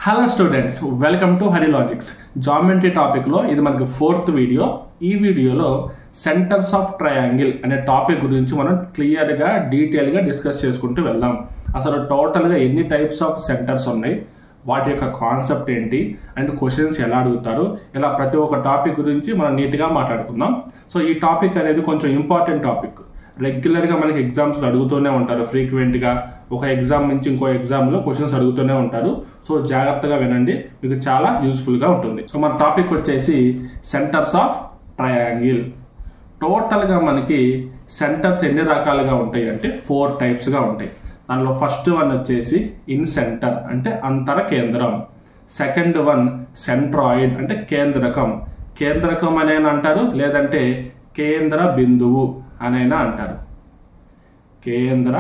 Hello students, welcome to Hari logics. Geometry టాపిక్లో ఇది మనకి 4th వీడియో. ఈ వీడియోలో సెంటర్స్ ఆఫ్ ట్రయాంగిల్ అనే టాపిక్ గురించి మనం క్లియర్గా డీటెయిల్గా డిస్కస్ చేసుకుంటూ వెళ్దాం. అసలు టోటల్గా ఎన్ని టైప్స్ ఆఫ్ సెంటర్స్ ఉన్నాయి, వాటి యొక్క కాన్సెప్ట్ ఏంటి, అండ్ క్వశ్చన్స్ ఎలా అడుగుతారు, ఇలా ప్రతి ఒక్క టాపిక్ గురించి మనం నీట్గా మాట్లాడుకుందాం. సో ఈ టాపిక్ అనేది కొంచెం ఇంపార్టెంట్ టాపిక్. రెగ్యులర్గా మనకి ఎగ్జామ్స్లో అడుగుతూనే ఉంటారు, ఫ్రీక్వెంట్గా ఒక ఎగ్జామ్ నుంచి ఇంకో ఎగ్జామ్లో క్వశ్చన్స్ అడుగుతూనే ఉంటారు. సో జాగ్రత్తగా వినండి, మీకు చాలా యూస్ఫుల్గా ఉంటుంది. సో మన టాపిక్ వచ్చేసి సెంటర్స్ ఆఫ్ ట్రయాంగిల్. టోటల్గా మనకి సెంటర్స్ ఎన్ని రకాలుగా ఉంటాయి అంటే 4 టైప్స్గా ఉంటాయి. దానిలో ఫస్ట్ వన్ వచ్చేసి ఇన్ సెంటర్ అంటే అంతర కేంద్రం. సెకండ్ వన్ సెంట్రాయిడ్ అంటే కేంద్రకం. కేంద్రకం అనేనా అంటారు, లేదంటే కేంద్ర బిందువు అనైనా అంటారు. కేంద్ర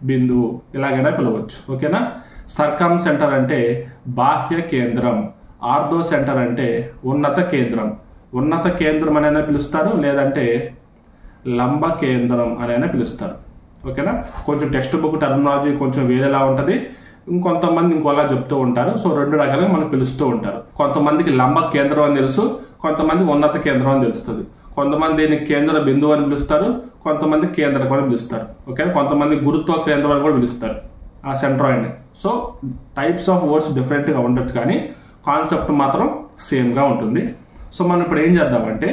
బిందువు ఇలాగైనా పిలవచ్చు, ఓకేనా. సర్కమ్ సెంటర్ అంటే బాహ్య కేంద్రం. ఆర్థో సెంటర్ అంటే ఉన్నత కేంద్రం. ఉన్నత కేంద్రం అనైనా పిలుస్తారు, లేదంటే లంబ కేంద్రం అనైనా పిలుస్తారు, ఓకేనా. కొంచెం టెక్స్ట్ బుక్ టర్మినాలజీ కొంచెం వేరేలా ఉంటుంది, ఇంకొంతమంది ఇంకోలా చెప్తూ ఉంటారు. సో 2 రకాలుగా మనం పిలుస్తూ ఉంటారు. కొంతమందికి లంబ కేంద్రం అని తెలుసు, కొంతమంది ఉన్నత కేంద్రం అని తెలుస్తుంది. కొంతమంది దీన్ని కేంద్ర బిందువు అని పిలుస్తారు, కొంతమంది కేంద్రకం అని పిలుస్తారు, ఓకే. కొంతమంది గురుత్వ కేంద్రం అని కూడా పిలుస్తారు ఆ centroid. So types of words డిఫరెంట్గా ఉండొచ్చు, కానీ కాన్సెప్ట్ మాత్రం సేమ్గా ఉంటుంది. సో మనం ఇప్పుడు ఏం చేద్దామంటే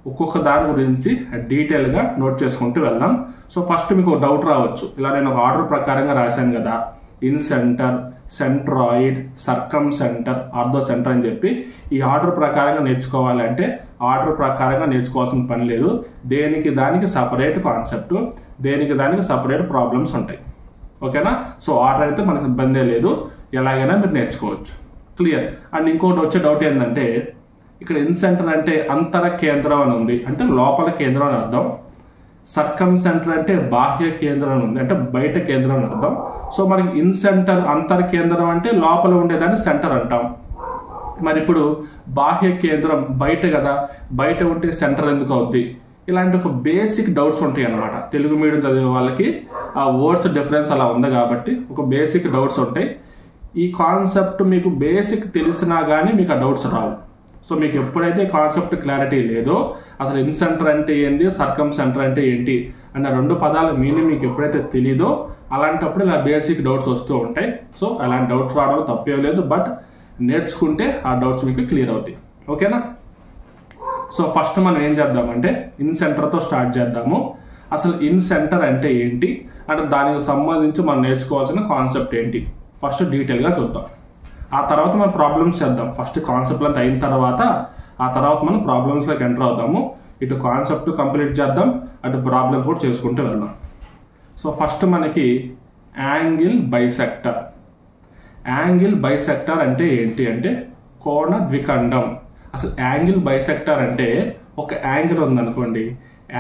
ఒక్కొక్క దాని గురించి డీటెయిల్గా నోట్ చేసుకుంటూ వెళ్దాం. సో ఫస్ట్ మీకు ఒక డౌట్ రావచ్చు, ఇలా నేను ఒక ఆర్డర్ ప్రకారంగా రాశాను కదా, incentre, centroid, circumcentre, orthocentre అని చెప్పి ఈ ఆర్డర్ ప్రకారంగా నేర్చుకోవాలంటే ఆర్డర్ ప్రకారంగా నేర్చుకోవాల్సిన పని లేదు. దేనికి దానికి సపరేట్ కాన్సెప్ట్, దేనికి దానికి సపరేట్ ప్రాబ్లమ్స్ ఉంటాయి, ఓకేనా. సో ఆర్డర్ అయితే మనకు ఇబ్బందే లేదు, ఎలాగైనా మీరు నేర్చుకోవచ్చు, క్లియర్. అండ్ ఇంకోటి వచ్చే డౌట్ ఏంటంటే ఇక్కడ ఇన్ సెంటర్ అంటే అంతర కేంద్రం అని ఉంది, అంటే లోపల కేంద్రం అని అర్థం. సర్కమ్ సెంటర్ అంటే బాహ్య కేంద్రం అని ఉంది, అంటే బయట కేంద్రం అని అర్థం. సో మనకి ఇన్ సెంటర్ అంతర కేంద్రం అంటే లోపల ఉండేదాన్ని సెంటర్ అంటాం. మరి ఇప్పుడు బాహ్య కేంద్రం బయట కదా, బయట ఉంటే సెంటర్ ఎందుకు అవుద్ది? ఇలాంటి ఒక బేసిక్ డౌట్స్ ఉంటాయి అన్నమాట. తెలుగు మీడియం చదివే వాళ్ళకి ఆ వర్డ్స్ డిఫరెన్స్ అలా ఉంది కాబట్టి ఒక బేసిక్ డౌట్స్ ఉంటాయి. ఈ కాన్సెప్ట్ మీకు బేసిక్ తెలిసినా కానీ మీకు ఆ డౌట్స్ రావు. సో మీకు ఎప్పుడైతే కాన్సెప్ట్ క్లారిటీ లేదో, అసలు ఇన్ సెంటర్ అంటే ఏంటి, సర్కమ్ సెంటర్ అంటే ఏంటి అన్న 2 పదాల మీనింగ్ మీకు ఎప్పుడైతే తెలీదో అలాంటప్పుడు ఇలా బేసిక్ డౌట్స్ వస్తూ ఉంటాయి. సో అలాంటి డౌట్స్ రావడం తప్పే లేదు, బట్ నేర్చుకుంటే ఆ డౌట్స్ మీకు క్లియర్ అవుతాయి, ఓకేనా. సో ఫస్ట్ మనం ఏం చేద్దామంటే ఇన్ సెంటర్తో స్టార్ట్ చేద్దాము. అసలు ఇన్ సెంటర్ అంటే ఏంటి అంటే దానికి సంబంధించి మనం నేర్చుకోవాల్సిన కాన్సెప్ట్ ఏంటి ఫస్ట్ డీటెయిల్గా చూద్దాం. ఆ తర్వాత మనం ప్రాబ్లమ్స్ చేద్దాం. ఫస్ట్ కాన్సెప్ట్ అంతా అయిన తర్వాత ఆ తర్వాత మనం ప్రాబ్లమ్స్లోకి ఎంటర్ అవుదాము. ఇటు కాన్సెప్ట్ కంప్లీట్ చేద్దాం, అటు ప్రాబ్లమ్స్ కూడా చేసుకుంటూ వెళ్దాం. సో ఫస్ట్ మనకి యాంగిల్ బైసెక్టర్. యాంగిల్ బైసెక్టర్ అంటే ఏంటి అంటే కోణ ద్విఖండం. అసలు యాంగిల్ బైసెక్టర్ అంటే ఒక యాంగిల్ ఉందనుకోండి,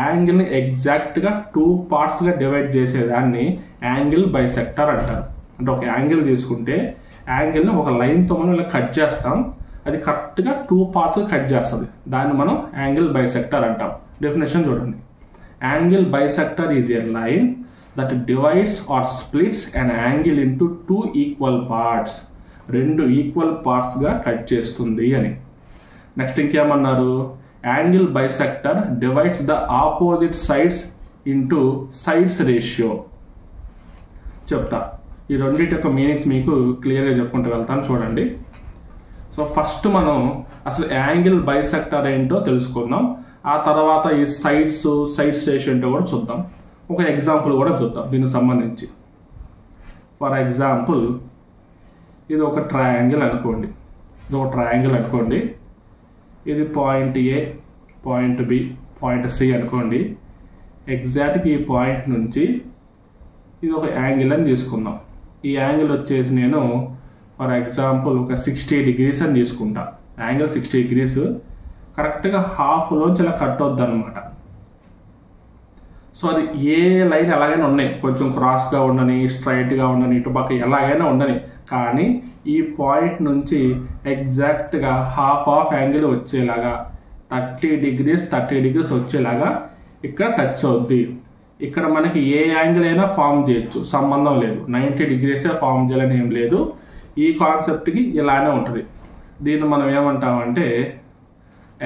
యాంగిల్ని ఎగ్జాక్ట్గా 2 పార్ట్స్గా డివైడ్ చేసేదాన్ని యాంగిల్ బైసెక్టర్ అంటారు. అంటే ఒక యాంగిల్ తీసుకుంటే యాంగిల్ని ఒక లైన్తో మనం ఇలా కట్ చేస్తాం, అది కరెక్ట్గా 2 పార్ట్స్గా కట్ చేస్తుంది, దాన్ని మనం యాంగిల్ బైసెక్టర్ అంటాం. డెఫినేషన్ చూడండి, angle bisector is a line that divides or splits an angle into 2 equal parts. 2 equal పార్ట్స్గా కట్ చేస్తుంది అని. నెక్స్ట్ ఇంకేమన్నారు, angle bisector divides the opposite sides into sides ratio. చెప్తా, ఈ రెండింటి యొక్క మీనింగ్స్ మీకు క్లియర్గా చెప్పుకుంటూ వెళ్తాను, చూడండి. సో ఫస్ట్ మనం అసలు యాంగిల్ బైసెక్టర్ ఏంటో తెలుసుకుందాం. ఆ తర్వాత ఈ సైడ్స్ రేషియో ఏంటో కూడా చూద్దాం. ఒక ఎగ్జాంపుల్ కూడా చూద్దాం దీనికి సంబంధించి. ఫర్ ఎగ్జాంపుల్ ఇది ఒక ట్రయాంగిల్ అనుకోండి, ఇది పాయింట్ ఏ, పాయింట్ బి, పాయింట్ సి అనుకోండి. ఎగ్జాక్ట్గా ఈ పాయింట్ నుంచి ఇది ఒక యాంగిల్ అని తీసుకుందాం. ఈ యాంగిల్ వచ్చేసి నేను ఫర్ ఎగ్జాంపుల్ ఒక 60 degrees అని తీసుకుంటా. యాంగిల్ 60 degrees కరెక్ట్గా హాఫ్లోంచి ఇలా కట్ అవుద్ది అనమాట. సో అది ఏ లైన్ ఎలాగైనా ఉన్నాయి, కొంచెం క్రాస్గా ఉండని, స్ట్రైట్గా ఉండని, ఇటుపక్క ఎలాగైనా ఉండని, కానీ ఈ పాయింట్ నుంచి ఎగ్జాక్ట్గా హాఫ్ యాంగిల్ వచ్చేలాగా 30 degrees వచ్చేలాగా ఇక్కడ టచ్ అవుద్ది. ఇక్కడ మనకి ఏ యాంగిల్ అయినా ఫామ్ చేయొచ్చు, సంబంధం లేదు. 90 degrees ఫామ్ చేయాలని ఏం లేదు. ఈ కాన్సెప్ట్కి ఇలానే ఉంటుంది. దీన్ని మనం ఏమంటామంటే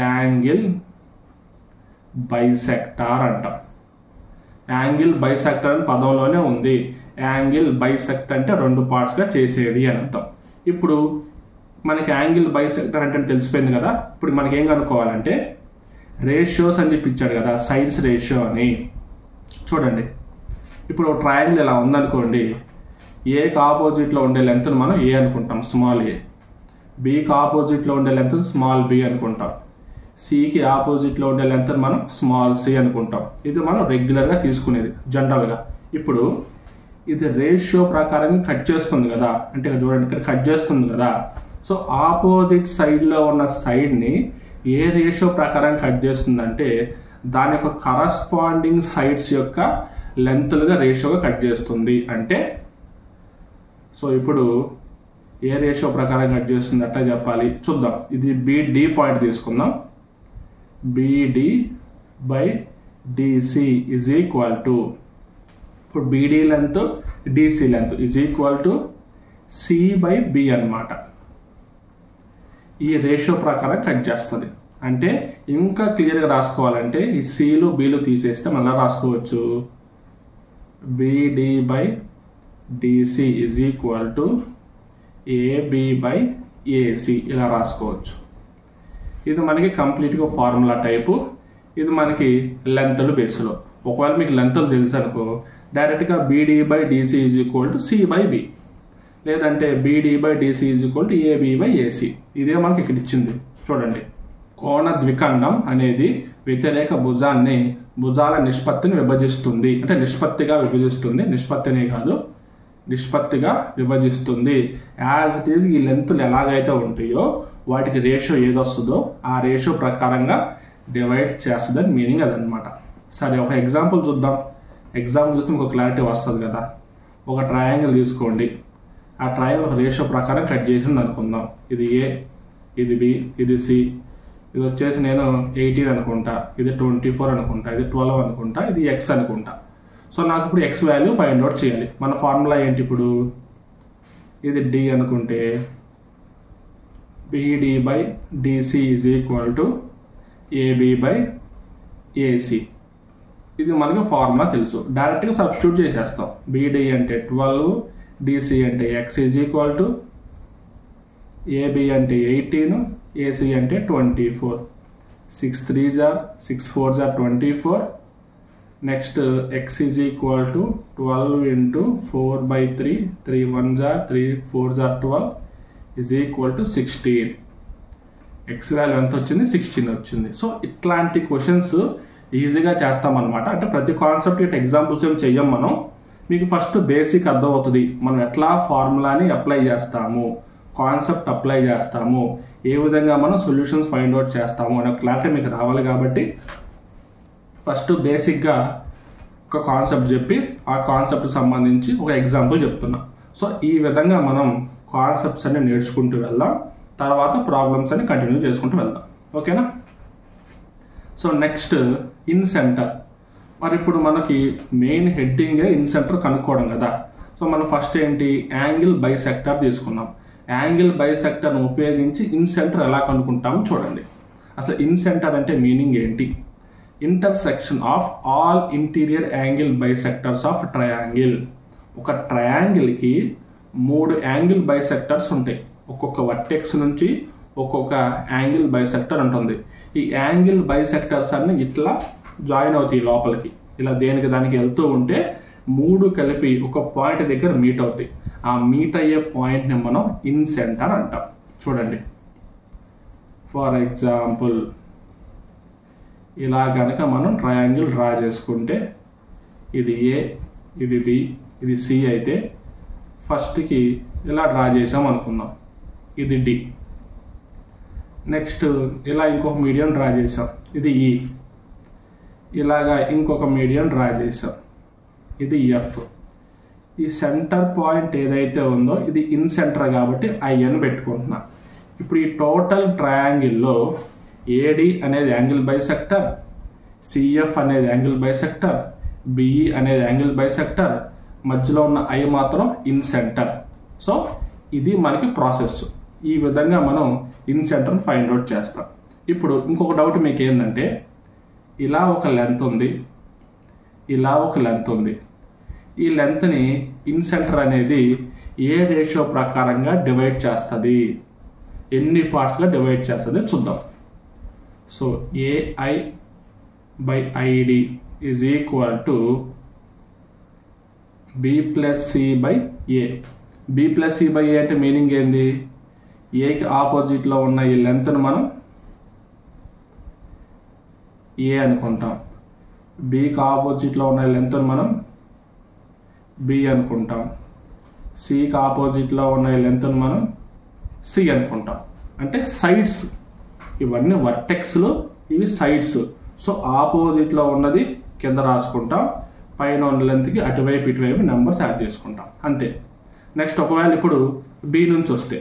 యాంగిల్ బైసెక్టార్ అంటాం. యాంగిల్ బైసెక్టర్ అని పదంలోనే ఉంది. యాంగిల్ బైసెక్ట్ అంటే 2 పార్ట్స్గా చేసేది అని అర్థం. ఇప్పుడు మనకి యాంగిల్ బైసెక్టర్ అంటే తెలిసిపోయింది కదా. ఇప్పుడు మనకి ఏం కనుక్కోవాలంటే రేషియోస్ అని చెప్పి ఇచ్చాడు కదా, సైడ్స్ రేషియో అని. చూడండి, ఇప్పుడు ట్రయాంగిల్ ఇలా ఉందనుకోండి, ఏకి ఆపోజిట్లో ఉండే లెంత్ని మనం ఏ అనుకుంటాం, స్మాల్ ఏ. బికి ఆపోజిట్లో ఉండే లెంత్ స్మాల్ బి అనుకుంటాం. సికి ఆపోజిట్లో ఉండే లెంత్ని మనం స్మాల్ సి అనుకుంటాం. ఇది మనం రెగ్యులర్గా తీసుకునేది జనరల్గా. ఇప్పుడు ఇది రేషియో ప్రకారం కట్ చేస్తుంది కదా, అంటే చూడండి ఇక్కడ కట్ చేస్తుంది కదా. సో ఆపోజిట్ సైడ్లో ఉన్న సైడ్ని ఏ రేషియో ప్రకారం కట్ చేస్తుందంటే దాని యొక్క కరస్పాండింగ్ సైడ్స్ యొక్క లెంత్లుగా రేషియోగా కట్ చేస్తుంది. అంటే సో ఇప్పుడు ఏ రేషియో ప్రకారం కట్ చేస్తుంది అట్లా చెప్పాలి. చూద్దాం. ఇది BD పాయింట్ తీసుకుందాం. BD by DC is equal to, ఇప్పుడు BD length DC length is equal to C by B అనమాట. ఈ రేషియో ప్రకారం కట్ చేస్తుంది. అంటే ఇంకా క్లియర్గా రాసుకోవాలంటే ఈ Cలు Bలు తీసేస్తే మళ్ళీ రాసుకోవచ్చు. BD by DC is equal to AB by AC ఇలా రాసుకోవచ్చు. ఇది మనకి కంప్లీట్గా ఫార్ములా టైపు. ఇది మనకి లెంత్లు బేస్లో. ఒకవేళ మీకు లెంత్లు తెలుసు అనుకో, డైరెక్ట్గా BD by DC is equal to C by B, లేదంటే BD by DC is equal to AB by AC. ఇదే మనకి ఇక్కడ ఇచ్చింది. చూడండి, కోణ ద్విఖండం అనేది వ్యతిరేక భుజాన్ని భుజాల నిష్పత్తిని విభజిస్తుంది. అంటే నిష్పత్తిగా విభజిస్తుంది, నిష్పత్తినే కాదు నిష్పత్తిగా విభజిస్తుంది. యాజ్ ఇట్ ఈజ్ ఈ లెంత్లు ఎలాగైతే ఉంటాయో వాటికి రేషియో ఏదొస్తుందో ఆ రేషియో ప్రకారంగా డివైడ్ చేస్తుందని మీనింగ్ అదనమాట. సరే, ఒక ఎగ్జాంపుల్ చూద్దాం. ఎగ్జాంపుల్ చూస్తే మీకు క్లారిటీ వస్తుంది కదా. ఒక ట్రయాంగిల్ తీసుకోండి. ఆ ట్రయాంగిల్ ఒక రేషియో ప్రకారం కట్ చేసింది అనుకుందాం. ఇది A, ఇది B, ఇది C. ఇది వచ్చేసి నేను 18 అనుకుంటా, ఇది 24 అనుకుంటా, ఇది 12 అనుకుంటా, ఇది X అనుకుంటా. సో నాకు ఇప్పుడు X వాల్యూ ఫైండ్ అవుట్ చేయాలి. మన ఫార్ములా ఏంటి ఇప్పుడు? ఇది D అనుకుంటే BD by DC is equal to AB by AC. ఇది మనకి ఫార్ములా తెలుసు. డైరెక్ట్గా సబ్స్టిట్యూట్ చేసేస్తాం. BD అంటే 12, DC అంటే X is equal to AB అంటే 18, AC అంటే 24. 6 3s are 6 4s are 24. Next X is equal to 12 into 4 by 3, 3 1s are 3 4s are 12 is equal to 16. X value ఎంత వచ్చింది? 16 వచ్చింది. సో ఇట్లాంటి క్వశ్చన్స్ ఈజీగా చేస్తామన్నమాట. అంటే ప్రతి కాన్సెప్ట్ ఇట్ ఎగ్జాంపుల్స్ ఏం చెయ్యం మనం. మీకు ఫస్ట్ బేసిక్ అర్థమవుతుంది మనం ఎట్లా ఫార్ములాని అప్లై చేస్తాము, కాన్సెప్ట్ అప్లై చేస్తాము, ఏ విధంగా మనం సొల్యూషన్స్ ఫైండ్ అవుట్ చేస్తాము అనే క్లారిటీ మీకు రావాలి. కాబట్టి ఫస్ట్ బేసిక్గా ఒక కాన్సెప్ట్ చెప్పి ఆ కాన్సెప్ట్ సంబంధించి ఒక ఎగ్జాంపుల్ చెప్తున్నా. సో ఈ విధంగా మనం కాన్సెప్ట్స్ అన్ని నేర్చుకుంటూ వెళ్దాం. తర్వాత ప్రాబ్లమ్స్ అన్ని కంటిన్యూ చేసుకుంటూ వెళ్దాం. ఓకేనా? So next in centre. మరి ఇప్పుడు మనకి మెయిన్ హెడ్డింగే ఇన్ సెంటర్ కనుక్కోవడం కదా. సో మనం ఫస్ట్ ఏంటి, యాంగిల్ బైసెక్టర్ తీసుకున్నాం. యాంగిల్ బైసెక్టర్ను ఉపయోగించి ఇన్ సెంటర్ ఎలా కనుక్కుంటామో చూడండి. అసలు ఇన్ సెంటర్ అంటే మీనింగ్ ఏంటి? Intersection of all interior angle bisectors of triangle. ఒక ట్రయాంగిల్కి 3 యాంగిల్ బైసెక్టర్స్ ఉంటాయి. ఒక్కొక్క వర్టెక్స్ నుంచి ఒక్కొక్క యాంగిల్ బైసెక్టర్ ఉంటుంది. ఈ యాంగిల్ బైసెక్టర్స్ అన్ని ఇట్లా జాయిన్ అవుతాయి లోపలికి. ఇలా దేనికి దానికి వెళ్తూ ఉంటే 3 కలిపి ఒక పాయింట్ దగ్గర మీట్ అవుతాయి. ఆ మీట్ అయ్యే పాయింట్ని మనం ఇన్ సెంటర్ అంటాం. చూడండి, ఫర్ ఎగ్జాంపుల్ ఇలా కనుక మనం ట్రయాంగిల్ డ్రా చేసుకుంటే ఇది A, ఇది B, ఇది C అయితే ఫస్ట్కి ఇలా డ్రా చేసాం అనుకుందాం. ఇది D. నెక్స్ట్ ఇలా ఇంకొక మీడియం డ్రా చేసాం. ఇది E. ఇలాగా ఇంకొక మీడియం డ్రా చేసాం. ఇది F. ఈ సెంటర్ పాయింట్ ఏదైతే ఉందో ఇది ఇన్ సెంటర్ కాబట్టి I అని పెట్టుకుంటున్నా. ఇప్పుడు ఈ టోటల్ ట్రయాంగిల్లో AD అనేది యాంగిల్ బైసెక్టర్, CF అనేది యాంగిల్ బైసెక్టర్, BE అనేది యాంగిల్ బైసెక్టర్, మధ్యలో ఉన్న I మాత్రం ఇన్ సెంటర్. సో ఇది మనకి ప్రాసెస్. ఈ విధంగా మనం ఇన్ సెంటర్ని ఫైండ్ అవుట్ చేస్తాం. ఇప్పుడు ఇంకొక డౌట్ మీకు ఏంటంటే, ఇలా ఒక లెంత్ ఉంది, ఇలా ఒక లెంత్ ఉంది. ఈ లెంత్ని ఇన్ సెంటర్ అనేది ఏ రేషియో ప్రకారంగా డివైడ్ చేస్తుంది, ఎన్ని పార్ట్స్గా డివైడ్ చేస్తుంది చూద్దాం. So AI by ID is equal to B plus C by A. B plus C by A అంటే మీనింగ్ ఏంది? ఏకి ఆపోజిట్లో ఉన్న ఈ లెంత్ను మనం ఏ అనుకుంటాం, బికి ఆపోజిట్లో ఉన్న లెంత్ను మనం బి అనుకుంటాం, సికి ఆపోజిట్లో ఉన్న లెంత్ను మనం సి అనుకుంటాం. అంటే సైడ్స్, ఇవన్నీ వర్టెక్స్లు, ఇవి సైడ్స్. సో ఆపోజిట్లో ఉన్నది కింద రాసుకుంటాం, పైన ఉన్న లెంత్కి అటువైపు ఇటువైపు నెంబర్స్ యాడ్ చేసుకుంటాం, అంతే. నెక్స్ట్ ఒకవేళ ఇప్పుడు బి నుంచి వస్తే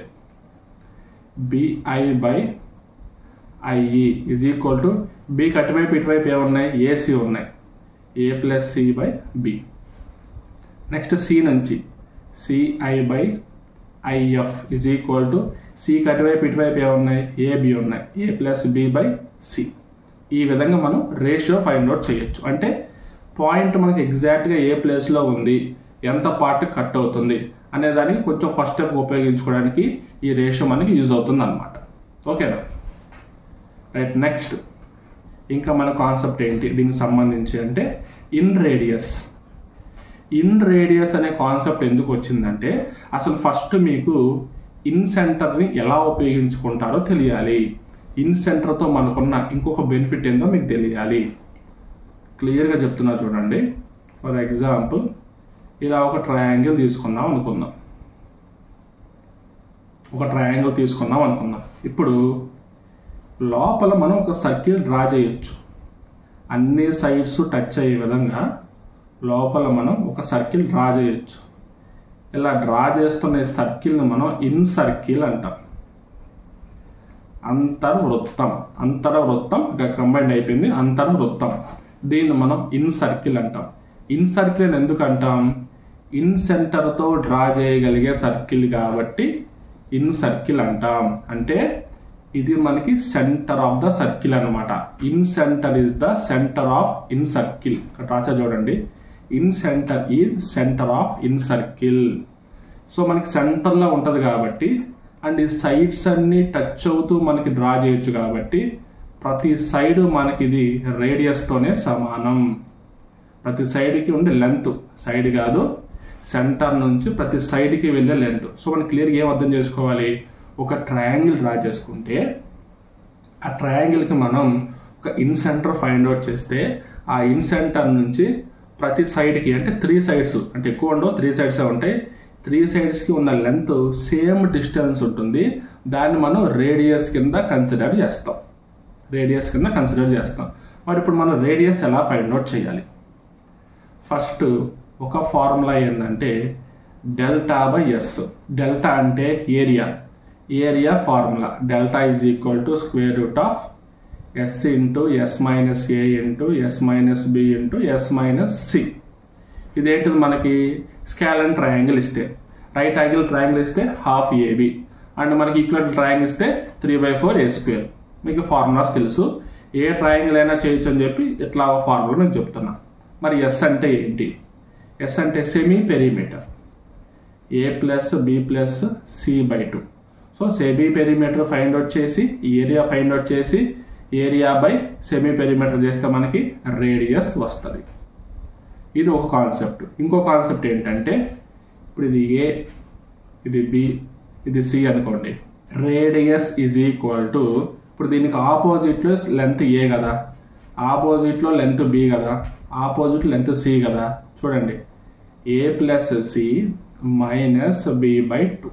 BI by IE is equal to బికి అటువైపు ఇటువైపు ఏమున్నాయి, ఏసి ఉన్నాయి, A plus C by B. Next C నుంచి CI by IF is equal to సికి అటువైపు ఇటువైపు ఏమున్నాయి, ఏబి ఉన్నాయి, A plus B by C. ఈ విధంగా మనం రేషియో ఫైండ్ అవుట్ చేయొచ్చు. అంటే పాయింట్ మనకి ఎగ్జాక్ట్గా ఏ ప్లేస్లో ఉంది, ఎంత పార్ట్ కట్ అవుతుంది అనే దానికి కొంచెం ఫస్ట్ స్టెప్ ఉపయోగించుకోవడానికి ఈ రేషియో మనకి యూజ్ అవుతుంది అనమాట. ఓకేనా? రైట్. నెక్స్ట్ ఇంకా మన కాన్సెప్ట్ ఏంటి దీనికి సంబంధించి అంటే ఇన్ రేడియస్. ఇన్ రేడియస్ అనే కాన్సెప్ట్ ఎందుకు వచ్చిందంటే, అసలు ఫస్ట్ మీకు ఇన్ సెంటర్ని ఎలా ఉపయోగించుకుంటారో తెలియాలి. ఇన్ సెంటర్తో మనకున్న ఇంకొక బెనిఫిట్ ఏందో మీకు తెలియాలి. క్లియర్గా చెప్తున్నా చూడండి. ఫర్ ఎగ్జాంపుల్ ఇలా ఒక ట్రయాంగిల్ తీసుకున్నాం అనుకుందాం. ఇప్పుడు లోపల మనం ఒక సర్కిల్ డ్రా చేయొచ్చు. అన్ని సైడ్స్ టచ్ అయ్యే విధంగా లోపల మనం ఒక సర్కిల్ డ్రా చేయొచ్చు. ఇలా డ్రా చేస్తున్న సర్కిల్ని మనం ఇన్ సర్కిల్ అంటాం. అంతర్వృత్తం ఇక కంబైండ్ అయిపోయింది, అంతర్వృత్తం. దీన్ని మనం ఇన్ సర్కిల్ అంటాం. ఇన్ సర్కిల్ అని ఎందుకు అంటాం? ఇన్ సెంటర్తో డ్రా చేయగలిగే సర్కిల్ కాబట్టి ఇన్ సర్కిల్ అంటాం. అంటే ఇది మనకి సెంటర్ ఆఫ్ ద సర్కిల్ అనమాట. In centre is the centre of in circle. ఇక్కడ రాసా చూడండి, in centre is centre of in circle. So మనకి సెంటర్లో ఉంటుంది కాబట్టి, అండ్ ఈ సైడ్స్ అన్ని టచ్ అవుతూ మనకి డ్రా చేయొచ్చు కాబట్టి ప్రతి సైడ్ మనకి ఇది రేడియస్తోనే సమానం. ప్రతి సైడ్కి ఉండే లెంత్, సైడ్ కాదు సెంటర్ నుంచి ప్రతి సైడ్కి వెళ్ళే లెంత్. సో మనం క్లియర్గా ఏం అర్థం చేసుకోవాలి? ఒక ట్రయాంగిల్ డ్రా చేసుకుంటే ఆ ట్రయాంగిల్కి మనం ఒక ఇన్ సెంటర్ ఫైండ్ అవుట్ చేస్తే ఆ ఇన్ సెంటర్ నుంచి ప్రతి సైడ్కి, అంటే 3 సైడ్స్, అంటే ఎక్కువ ఉండవు, 3 సైడ్స్ ఉంటాయి. 3 సైడ్స్కి ఉన్న లెంత్ సేమ్ డిస్టెన్స్ ఉంటుంది. దాన్ని మనం రేడియస్ కింద కన్సిడర్ చేస్తాం. మరి ఇప్పుడు మనం రేడియస్ ఎలా ఫైండ్ అవుట్ చేయాలి? ఫస్ట్ ఒక ఫార్ములా ఏంటంటే డెల్టా బై ఎస్. డెల్టా అంటే area formula. Delta is equal to square root of S into S minus A into S minus B into S minus C. ఇదేంటిది మనకి scalene triangle ఇస్తే, right angle triangle ఇస్తే half A B, and మనకి equal triangle ఇస్తే 3/4 a square. మీకు formulas తెలుసు, a triangle అయినా చేయొచ్చు అని చెప్పి ఇట్లా ఫార్ములా మీకు చెప్తున్నా. మరి ఎస్ అంటే ఏంటి? ఎస్ అంటే semi perimeter, A plus B plus C by 2. So semi perimeter find out చేసి, ఏరియా ఫైండ్ అవుట్ చేసి, ఏరియా బై సెమీ పెరిమీటర్ చేస్తే మనకి రేడియస్ వస్తుంది. ఇది ఒక కాన్సెప్ట్. ఇంకో కాన్సెప్ట్ ఏంటంటే, ఇప్పుడు ఇది ఏ, ఇది బి, ఇది సి అనుకోండి. రేడియస్ ఈజ్ ఈక్వల్ టు, ఇప్పుడు దీనికి ఆపోజిట్లో లెంత్ ఏ కదా, ఆపోజిట్లో లెంత్ బి కదా, ఆపోజిట్ లెంత్ సి కదా. చూడండి, A plus C minus B by 2.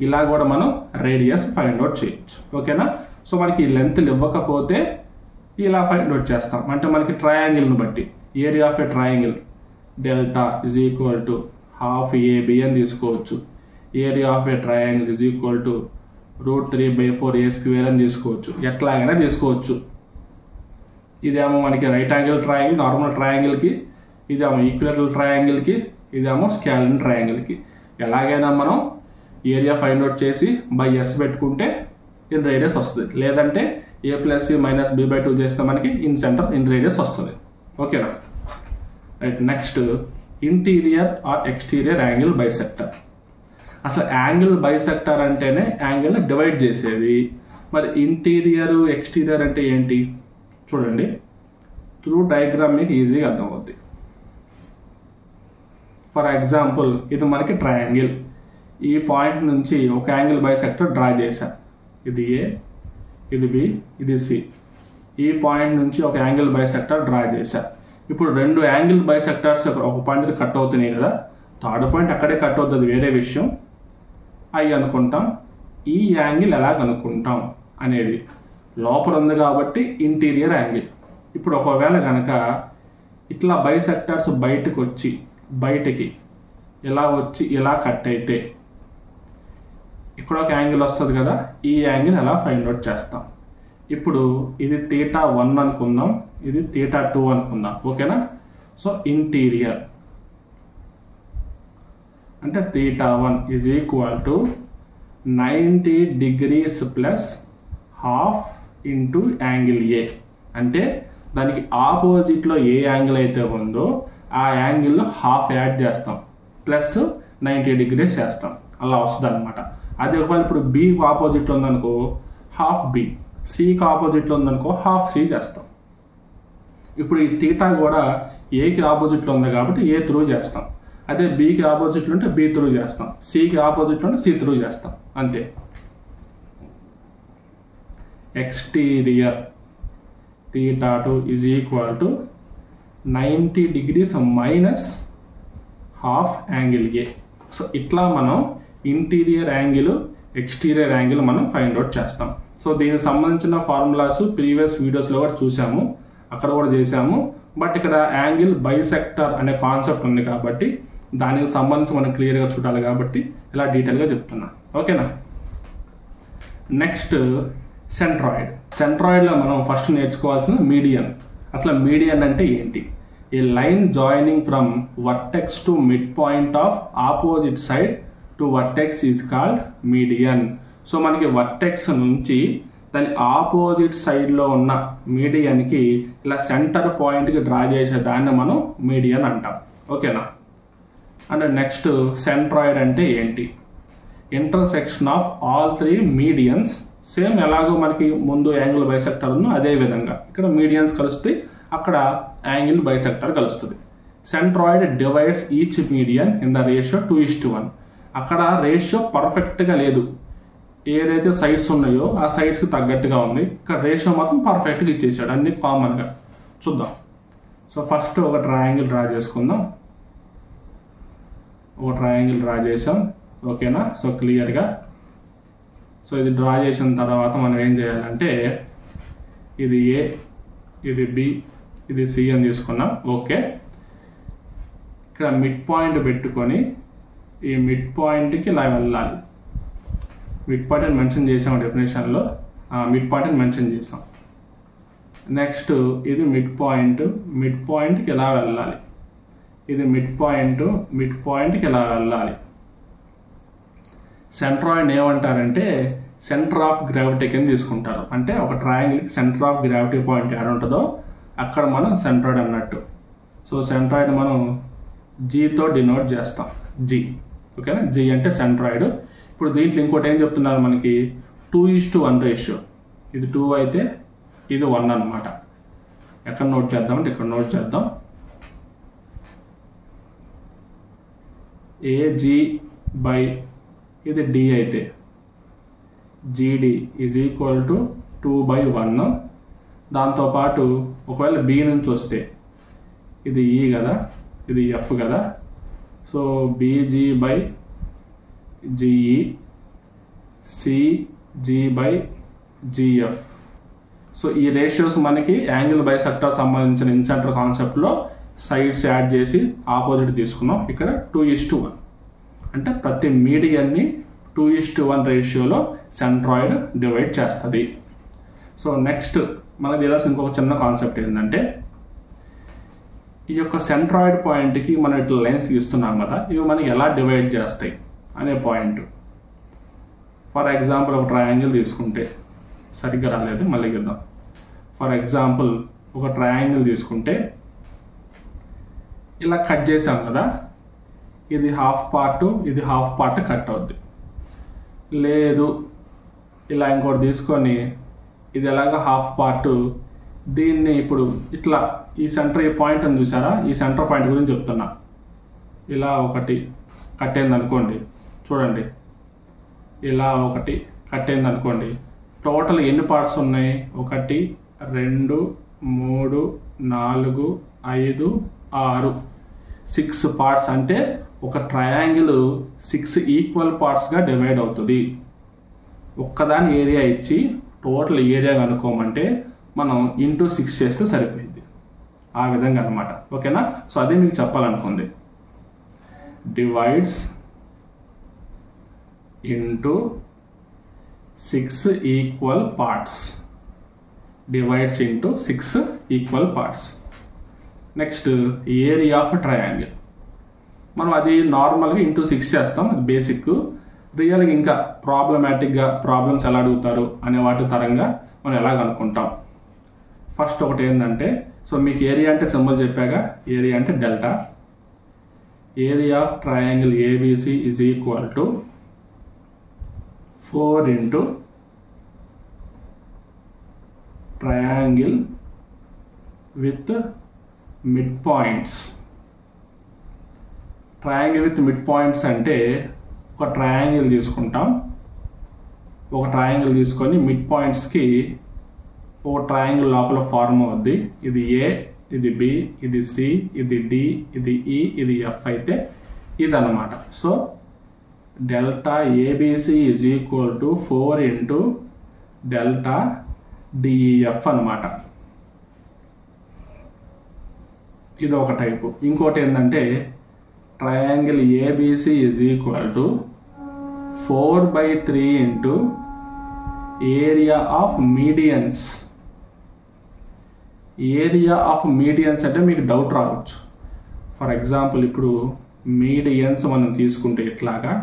ఇలా కూడా మనం రేడియస్ ఫైండ్ అవుట్ చేయొచ్చు. ఓకేనా? సో మనకి ఈ లెంత్లు ఇవ్వకపోతే ఇలా ఫైండ్ అవుట్ చేస్తాం. అంటే మనకి ట్రయాంగిల్ని బట్టి area of a triangle delta is equal to half AB అని తీసుకోవచ్చు. Area of a triangle is equal to √3/4 a square అని తీసుకోవచ్చు. ఎట్లాగైనా తీసుకోవచ్చు. ఇదేమో మనకి రైట్ యాంగిల్ ట్రయాంగిల్, నార్మల్ ట్రయాంగిల్కి, ఇదేమో ఈక్విలేటరల్ ట్రయాంగిల్కి, ఇదేమో స్కాలన్ ట్రయాంగిల్కి. ఎలాగైనా మనం ఏరియా ఫైండ్ అవుట్ చేసి బై ఎస్ పెట్టుకుంటే ఇన్ రేడియస్ వస్తుంది, లేదంటే a + c - b/2 చేస్తే మనకి ఇన్ సెంటర్ ఇన్ రేడియస్ వస్తుంది. ఓకేనా? Right. Next interior or exterior angle bisector. అసలు యాంగిల్ బైసెక్టర్ అంటేనే యాంగిల్ని డివైడ్ చేసేది. మరి ఇంటీరియర్ ఎక్స్టీరియర్ అంటే ఏంటి చూడండి. త్రూ డయాగ్రామ్ మీకు ఈజీగా అర్థమవుద్ది. ఫర్ ఎగ్జాంపుల్ ఇది మనకి ట్రయాంగిల్. ఈ పాయింట్ నుంచి ఒక యాంగిల్ బైసెక్టర్ డ్రా చేశా. ఇది ఏ, ఇది బి, ఇది సి. ఈ పాయింట్ నుంచి ఒక యాంగిల్ బైసెక్టర్ డ్రా చేశా. ఇప్పుడు రెండు యాంగిల్ బైసెక్టర్స్ ఒక పాయింట్ కట్ అవుతున్నాయి కదా, థర్డ్ పాయింట్ అక్కడే కట్ అవుతుంది, వేరే విషయం. అవి అనుకుంటాం. ఈ యాంగిల్ ఎలా కనుక్కుంటాం అనేది లోపల ఉంది కాబట్టి ఇంటీరియర్ యాంగిల్. ఇప్పుడు ఒకవేళ కనుక ఇట్లా బైసెక్టర్స్ బయటికి ఇలా వచ్చి ఇలా కట్ అయితే ఇక్కడ ఒక యాంగిల్ వస్తుంది కదా, ఈ యాంగిల్ ఎలా ఫైండ్ అవుట్ చేస్తాం. ఇప్పుడు ఇది θ1 అనుకుందాం, ఇది θ2 అనుకుందాం. ఓకేనా? సో ఇంటీరియర్ అంటే θ1 = 90 degrees ప్లస్ ½ ఇంటూ యాంగిల్ ఏ. అంటే దానికి ఆపోజిట్లో ఏ యాంగిల్ అయితే ఉందో ఆ యాంగిల్లో ½ యాడ్ చేస్తాం, ప్లస్ 90 degrees చేస్తాం. అలా వస్తుంది అనమాట. అదే ఒకవేళ ఇప్పుడు బికి ఆపోజిట్లో ఉందనుకో ½ బి, సికి ఆపోజిట్లో ఉందనుకో ½ సి చేస్తాం. ఇప్పుడు ఈ θ కూడా ఏకి ఆపోజిట్లో ఉంది కాబట్టి ఏ త్రూ చేస్తాం. అదే బికి ఆపోజిట్లో ఉంటే బి త్రూ చేస్తాం, సికి ఆపోజిట్లో ఉంటే సి త్రూ చేస్తాం. అంతే. Exterior θ2 = 90 degrees minus ½ angle A. So ఇట్లా మనం ఇంటీరియర్ యాంగిల్ ఎక్స్టీరియర్ యాంగిల్ మనం ఫైండ్ అవుట్ చేస్తాం. సో దీనికి సంబంధించిన ఫార్ములాస్ ప్రీవియస్ వీడియోస్లో కూడా చూసాము, అక్కడ కూడా చేసాము. బట్ ఇక్కడ యాంగిల్ బైసెక్టర్ అనే కాన్సెప్ట్ ఉంది కాబట్టి దానికి సంబంధించి మనం క్లియర్గా చూడాలి కాబట్టి ఇలా డీటెయిల్గా చెప్తున్నా. ఓకేనా? Next centroid. సెంట్రాయిడ్లో మనం ఫస్ట్ నేర్చుకోవాల్సిన మీడియన్. అసలు మీడియన్ అంటే ఏంటి? A line joining from vertex to midpoint of opposite side to vertex is called median. So మనకి వర్టెక్స్ నుంచి దాని ఆపోజిట్ సైడ్లో ఉన్న మీడియన్కి ఇలా సెంటర్ పాయింట్కి డ్రా చేసే దాన్ని మనం మీడియన్ అంటాం. ఓకేనా? అండ్ నెక్స్ట్ సెంట్రాయిడ్ అంటే ఏంటి? Intersection of all 3 medians. Same ఎలాగో మనకి ముందు యాంగిల్ బైసెక్టర్ ఉందో అదే విధంగా ఇక్కడ మీడియన్స్ కలుస్తాయి, అక్కడ యాంగిల్ బైసెక్టర్ కలుస్తుంది. Centroid divides each median in the ratio 2:1. అక్కడ రేషియో పర్ఫెక్ట్గా లేదు, ఏదైతే సైడ్స్ ఉన్నాయో ఆ సైడ్స్కి తగ్గట్టుగా ఉంది. ఇక్కడ రేషియో మాత్రం పర్ఫెక్ట్గా ఇచ్చేసాడు, అన్ని కామన్గా. చూద్దాం. సో ఫస్ట్ ఒక ట్రయాంగిల్ డ్రా చేసుకుందాం. ఒక ట్రయాంగిల్ డ్రా చేసాం. ఓకేనా? సో క్లియర్గా. సో ఇది డ్రా చేసిన తర్వాత మనం ఏం చేయాలంటే ఇది ఏ, ఇది బి, ఇది సి అని తీసుకున్నాం. ఓకే. ఇక్కడ మిడ్ పాయింట్ పెట్టుకొని ఈ మిడ్ పాయింట్కి ఇలా వెళ్ళాలి. మిడ్ పాయింట్ అని మెన్షన్ చేసాం డెఫినేషన్లో, మిడ్ పాయింట్ అని మెన్షన్ చేసాం. నెక్స్ట్ ఇది మిడ్ పాయింట్కి ఎలా వెళ్ళాలి, ఇది మిడ్ పాయింట్కి ఎలా వెళ్ళాలి. సెంట్రాయిడ్ ఏమంటారంటే సెంటర్ ఆఫ్ గ్రావిటీ కింద తీసుకుంటారు. అంటే ఒక ట్రయాంగిల్కి సెంటర్ ఆఫ్ గ్రావిటీ పాయింట్ ఎక్కడ ఉంటుందో అక్కడ మనం సెంట్రాయిడ్ అన్నట్టు. సో సెంట్రాయిడ్ మనం జీతో డినోట్ చేస్తాం, జీ. ఓకేనా? జీ అంటే సెంట్రాయిడ్. ఇప్పుడు దీంట్లో ఇంకోటి ఏం చెప్తున్నారు మనకి, 2:1 రేషియో. ఇది 2 అయితే ఇది 1 అనమాట. ఎక్కడ నోట్ చేద్దామంటే ఇక్కడ నోట్ చేద్దాం. ఏజీ బై ఇది డి అయితే జీడి = 2/1. దాంతోపాటు ఒకవేళ బి నుంచి వస్తే ఇది ఈ కదా, ఇది ఎఫ్ కదా. So BG by GE, CG by GF. సో ఈ రేషియోస్ మనకి యాంగిల్ బైసెక్టర్ సంబంధించిన ఇన్సెంటర్ కాన్సెప్ట్లో సైడ్స్ యాడ్ చేసి ఆపోజిట్ తీసుకున్నాం. ఇక్కడ 2:1 అంటే ప్రతి మీడియన్ని 2:1 రేషియోలో సెంట్రాయిడ్ డివైడ్ చేస్తుంది. సో నెక్స్ట్ మనకు తెలియాల్సిన ఇంకొక చిన్న కాన్సెప్ట్ ఏంటంటే ఈ యొక్క సెంట్రాయిడ్ పాయింట్కి మనం ఇట్లా లైన్స్ గీస్తున్నాం కదా, ఇవి మనకి ఎలా డివైడ్ చేస్తాయి అనే పాయింట్. ఫర్ ఎగ్జాంపుల్ ఒక ట్రయాంగిల్ తీసుకుంటే, సరిగ్గా రాలేదు మళ్ళీ గీద్దాం. ఫర్ ఎగ్జాంపుల్ ఒక ట్రయాంగిల్ తీసుకుంటే ఇలా కట్ చేసాం కదా, ఇది హాఫ్ పార్ట్, ఇది హాఫ్ పార్ట్ కట్ అవుద్ది. లేదు ఇలా ఇంకోటి తీసుకొని ఇది ఎలాగ హాఫ్ పార్ట్, దీన్ని ఇప్పుడు ఇట్లా ఈ సెంటర్ ఈ పాయింట్ అని చూసారా, ఈ సెంటర్ పాయింట్ గురించి చెప్తున్నా. ఇలా ఒకటి కట్ అయింది అనుకోండి, చూడండి ఇలా ఒకటి కట్ అయింది అనుకోండి, టోటల్ ఎన్ని పార్ట్స్ ఉన్నాయి? 1 2 3 4 5 6 6 పార్ట్స్. అంటే ఒక ట్రయాంగిల్ 6 ఈక్వల్ పార్ట్స్గా డివైడ్ అవుతుంది. ఒక్కదాని ఏరియా ఇచ్చి టోటల్ ఏరియా కనుక్కోమంటే మనం ఇంటూ 6 చేస్తే సరిపోయింది. ఆ విధంగా అనమాట. ఓకేనా? సో అదే మీకు చెప్పాలనుకుంది. Divides into 6 equal parts. Divides into 6 equal parts. Next area of triangle. మనం అది నార్మల్గా ఇంటూ 6 చేస్తాం, అది బేసిక్. రియల్గా ఇంకా ప్రాబ్లమాటిక్గా ప్రాబ్లమ్స్ ఎలా అడుగుతారు అనే వాటి తరంగా మనం ఎలా కనుక్కుంటాం. ఫస్ట్ ఒకటి ఏంటంటే, సో మీకు ఏరియా అంటే సింబల్ చెప్పాగా, ఏరియా అంటే delta. Area of triangle ABC is equal to 4 into triangle with mid points. Triangle with mid points అంటే ఒక ట్రయాంగిల్ తీసుకుంటాం, ఒక ట్రయాంగిల్ తీసుకొని మిడ్ పాయింట్స్కి ఒక ట్రయాంగిల్ లోపల ఫార్మ్ అవుద్ది. ఇది ఏ, ఇది బి, ఇది సి, ఇది డి, ఇది ఈ, ఇది ఎఫ్ అయితే ఇదన్నమాట. So delta ABC is equal to 4 into delta DEF అనమాట. ఇది ఒక టైపు. ఇంకోటి ఏంటంటే triangle ABC is equal to 4/3 into area of medians. Area of medians అంటే మీకు డౌట్ రావచ్చు. ఫర్ ఎగ్జాంపుల్ ఇప్పుడు మీడియన్స్ మనం తీసుకుంటే ఇట్లాగా,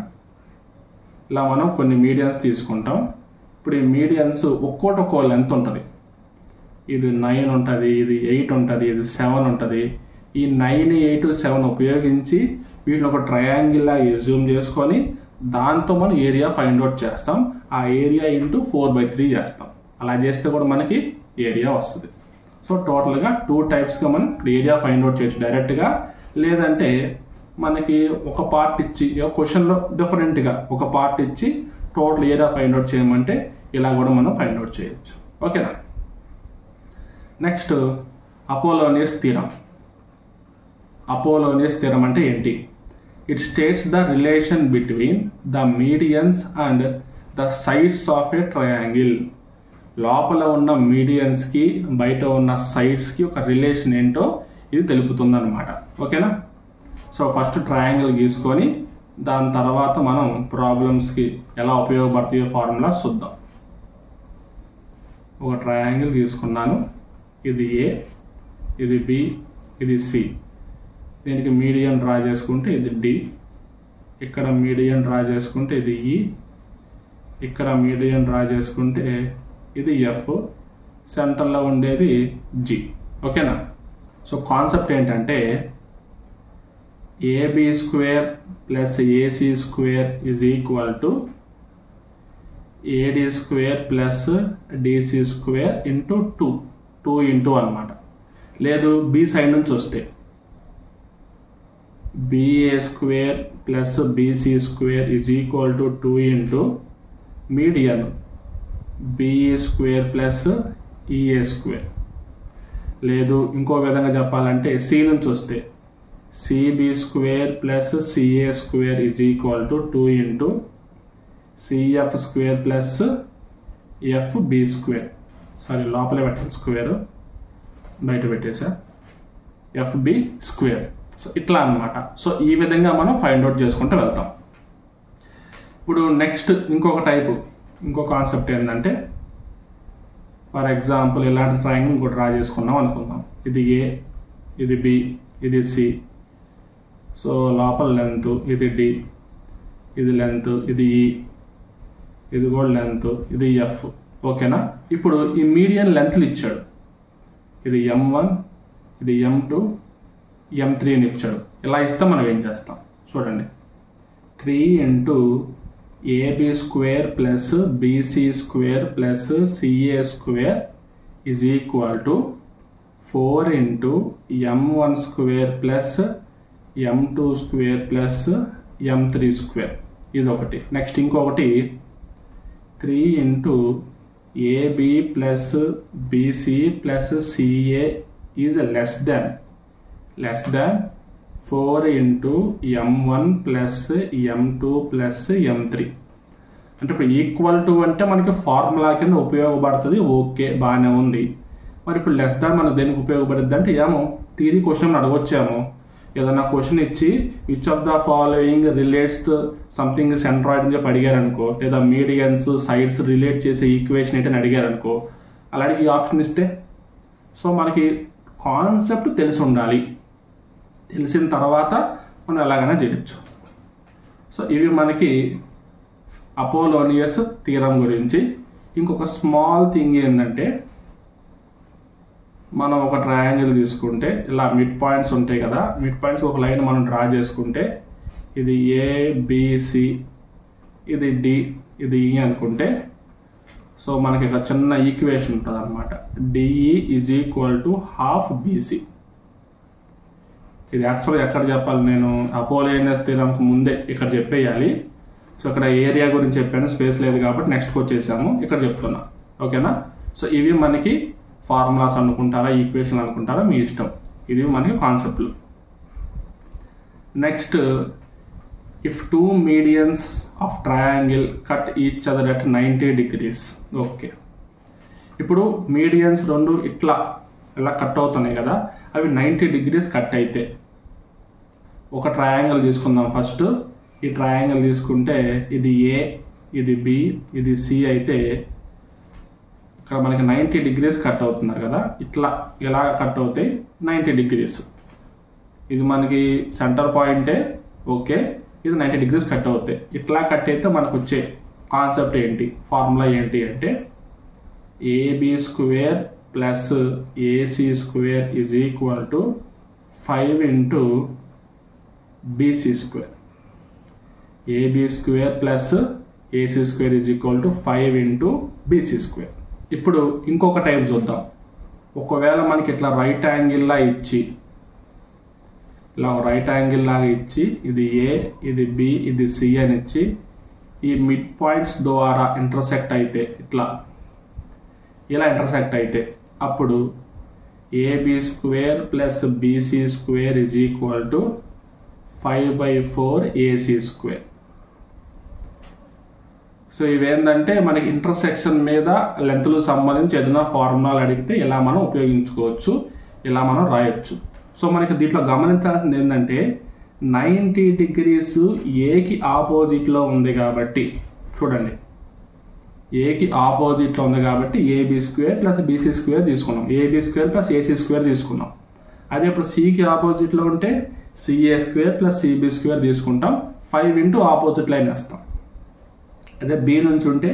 ఇలా మనం కొన్ని మీడియన్స్ తీసుకుంటాం. ఇప్పుడు ఈ మీడియన్స్ ఒక్కో లెంత్ ఉంటుంది. ఇది 9 ఉంటుంది, ఇది 8 ఉంటుంది, ఇది 7 ఉంటుంది. ఈ 9, 8, 7 ఉపయోగించి వీటిని ఒక ట్రయాంగిల్ లా జూమ్ చేసుకొని దాంతో మనం ఏరియా ఫైండ్ అవుట్ చేస్తాం. ఆ ఏరియా ఇంటూ 4/3 చేస్తాం. అలా చేస్తే కూడా మనకి ఏరియా వస్తుంది. సో టోటల్గా 2 టైప్స్గా మనం ఏరియా ఫైండ్ అవుట్ చేయొచ్చు డైరెక్ట్గా, లేదంటే మనకి ఒక పార్ట్ ఇచ్చి క్వశ్చన్లో డిఫరెంట్గా ఒక పార్ట్ ఇచ్చి టోటల్ ఏరియా ఫైండ్ అవుట్ చేయమంటే ఇలా కూడా మనం ఫైండ్ అవుట్ చేయొచ్చు. ఓకేనా? Next Apollonius theorem. Apollonius theorem అంటే ఏంటి? It states the relation between the medians and the sides of a triangle. లోపల ఉన్న మీడియన్స్కి బయట ఉన్న సైడ్స్కి ఒక రిలేషన్ ఏంటో ఇది తెలుపుతుంది అనమాట. ఓకేనా? సో ఫస్ట్ ట్రయాంగిల్ గీసుకొని దాని తర్వాత మనం ప్రాబ్లమ్స్కి ఎలా ఉపయోగపడతాయో ఫార్ములా చూద్దాం. ఒక ట్రయాంగిల్ తీసుకున్నాను. ఇది ఏ, ఇది బి, ఇది సి. దీనికి మీడియన్ డ్రా చేసుకుంటే ఇది డి, ఇక్కడ మీడియన్ డ్రా చేసుకుంటే ఇది ఈ, ఇక్కడ మీడియన్ డ్రా చేసుకుంటే ఇది ఎఫ్, సెంటర్లో ఉండేది జి. ఓకేనా? సో కాన్సెప్ట్ ఏంటంటే AB square plus AC square is equal to AD square plus DC square into 2 into అనమాట. లేదు బి సైడ్ నుంచి వస్తే BA square plus BC square is equal to 2 into median BA square plus EA square. లేదు ఇంకో విధంగా చెప్పాలంటే C నుంచి వస్తే CB square plus CA square is equal to 2 into CF square plus FB square. Sorry లోపలే పెట్టాను square, బయట పెట్టేసా, ఎఫ్బి స్క్వేర్. సో ఇట్లా అనమాట. సో ఈ విధంగా మనం ఫైండ్ అవుట్ చేసుకుంటూ వెళ్తాం. ఇప్పుడు నెక్స్ట్ ఇంకో కాన్సెప్ట్ ఏంటంటే, ఫర్ ఎగ్జాంపుల్ ఇలాంటి ట్రయాంగిల్ ఇంకోటి డ్రా చేసుకున్నాం అనుకుందాం. ఇది ఏ, ఇది బి, ఇది సి. సో లోపల లెంత్ ఇది డి, ఇది లెంత్, ఇది ఈ, ఇది కూడా లెంత్, ఇది ఎఫ్. ఓకేనా? ఇప్పుడు ఈ మీడియన్ లెంత్లు ఇచ్చాడు. ఇది M1, ఇది M2, M3 అని ఇచ్చాడు. ఇలా ఇస్తే మనం ఏం చేస్తాం చూడండి. 3 into AB square plus BC square plus CA square is equal to 4 into M1 square plus M2 square plus M3 square. ఇది ఒకటి. నెక్స్ట్ ఇంకొకటి 3 into AB plus BC plus CA is less than 4 into M1 plus M2 plus M3. అంటే ఇప్పుడు equal to అంటే మనకి formula కింద ఉపయోగపడుతుంది. Okay, బాగానే ఉంది. మరి ఇప్పుడు లెస్ దాన్ మనకు దేనికి ఉపయోగపడుద్ది అంటే ఏమో థియరీ క్వశ్చన్ అడగొచ్చాము. ఏదైనా క్వశ్చన్ ఇచ్చి which of the following relates something centroid అని చెప్పి అడిగారు అనుకో, లేదా మీడియన్స్ సైడ్స్ రిలేట్ చేసే ఈక్వేషన్ ఏంటని అడిగారు అనుకో, అలాంటి ఈ ఆప్షన్ ఇస్తే సో మనకి కాన్సెప్ట్ తెలిసి ఉండాలి. తెలిసిన తర్వాత మనం ఎలాగైనా చేయొచ్చు. సో ఇవి మనకి అపోలోనియస్ థీరం గురించి. ఇంకొక స్మాల్ థింగ్ ఏంటంటే, మనం ఒక ట్రయాంగిల్ తీసుకుంటే ఇలా మిడ్ పాయింట్స్ ఉంటాయి కదా, మిడ్ పాయింట్స్ ఒక లైన్ మనం డ్రా చేసుకుంటే ఇది ABC, ఇది D, ఇది E అనుకుంటే సో మనకి ఒక చిన్న ఈక్వేషన్ ఉంటుంది అనమాట. DE is equal to ½ BC. ఇది యాక్చువల్గా ఎక్కడ చెప్పాలి, నేను అపోలోనియస్ థీరంకి ముందే ఇక్కడ చెప్పేయాలి. సో ఇక్కడ ఏరియా గురించి చెప్పాను, స్పేస్ లేదు కాబట్టి నెక్స్ట్కి వచ్చేసాము, ఇక్కడ చెప్తున్నా. ఓకేనా? సో ఇవి మనకి ఫార్ములాస్ అనుకుంటారా, ఈక్వేషన్ అనుకుంటారా, మీ ఇష్టం. ఇది మనకి కాన్సెప్ట్లు. Next, if 2 medians of triangle cut each other at 90 degrees. Okay, ఇప్పుడు మీడియన్స్ రెండు ఇట్లా ఇలా కట్ అవుతున్నాయి కదా, అవి 90 degrees కట్ అయితే ఒక ట్రయాంగిల్ తీసుకుందాం. ఫస్ట్ ఈ ట్రయాంగిల్ తీసుకుంటే ఇది A, ఇది B, ఇది C అయితే ఇక్కడ మనకి 90 degrees కట్ అవుతున్నారు కదా. ఇట్లా ఎలా కట్ అవుతాయి 90 degrees. ఇది మనకి సెంటర్ పాయింటే. ఓకే, ఇది 90 degrees కట్ అవుతాయి. ఇట్లా కట్ అయితే మనకు వచ్చే కాన్సెప్ట్ ఏంటి, ఫార్ములా ఏంటి అంటే AB square plus AC square is equal to 5 into BC square. AB square plus AC square is equal to 5 into BC square. ఇప్పుడు ఇంకొక టైప్ చూద్దాం. ఒకవేళ మనకి ఇట్లా రైట్ యాంగిల్ లా ఇచ్చి, ఇలా రైట్ యాంగిల్ లాగా ఇచ్చి ఇది A, ఇది B, ఇది C అని ఇచ్చి ఈ మిడ్ పాయింట్స్ ద్వారా ఇంటర్సెక్ట్ అయితే ఇలా ఇంటర్సెక్ట్ అయితే అప్పుడు AB square plus BC square is equal to 5/4 AC square. So ఇవేంటంటే మనకి ఇంటర్సెక్షన్ మీద లెంత్లు సంబంధించి ఏదైనా ఫార్ములాలు అడిగితే ఇలా మనం ఉపయోగించుకోవచ్చు, ఇలా మనం రాయొచ్చు. సో మనకి దీంట్లో గమనించాల్సింది ఏంటంటే 90 degrees ఏకి ఆపోజిట్లో ఉంది కాబట్టి, చూడండి ఏకి ఆపోజిట్లో ఉంది కాబట్టి AB square plus BC square తీసుకున్నాం, AB square plus AC square తీసుకున్నాం. అదే ఇప్పుడు Cకి ఆపోజిట్లో ఉంటే CA square plus CB square తీసుకుంటాం. 5 ఇంటూ ఆపోజిట్ లైన్ వేస్తాం. అదే B నుంచి ఉంటే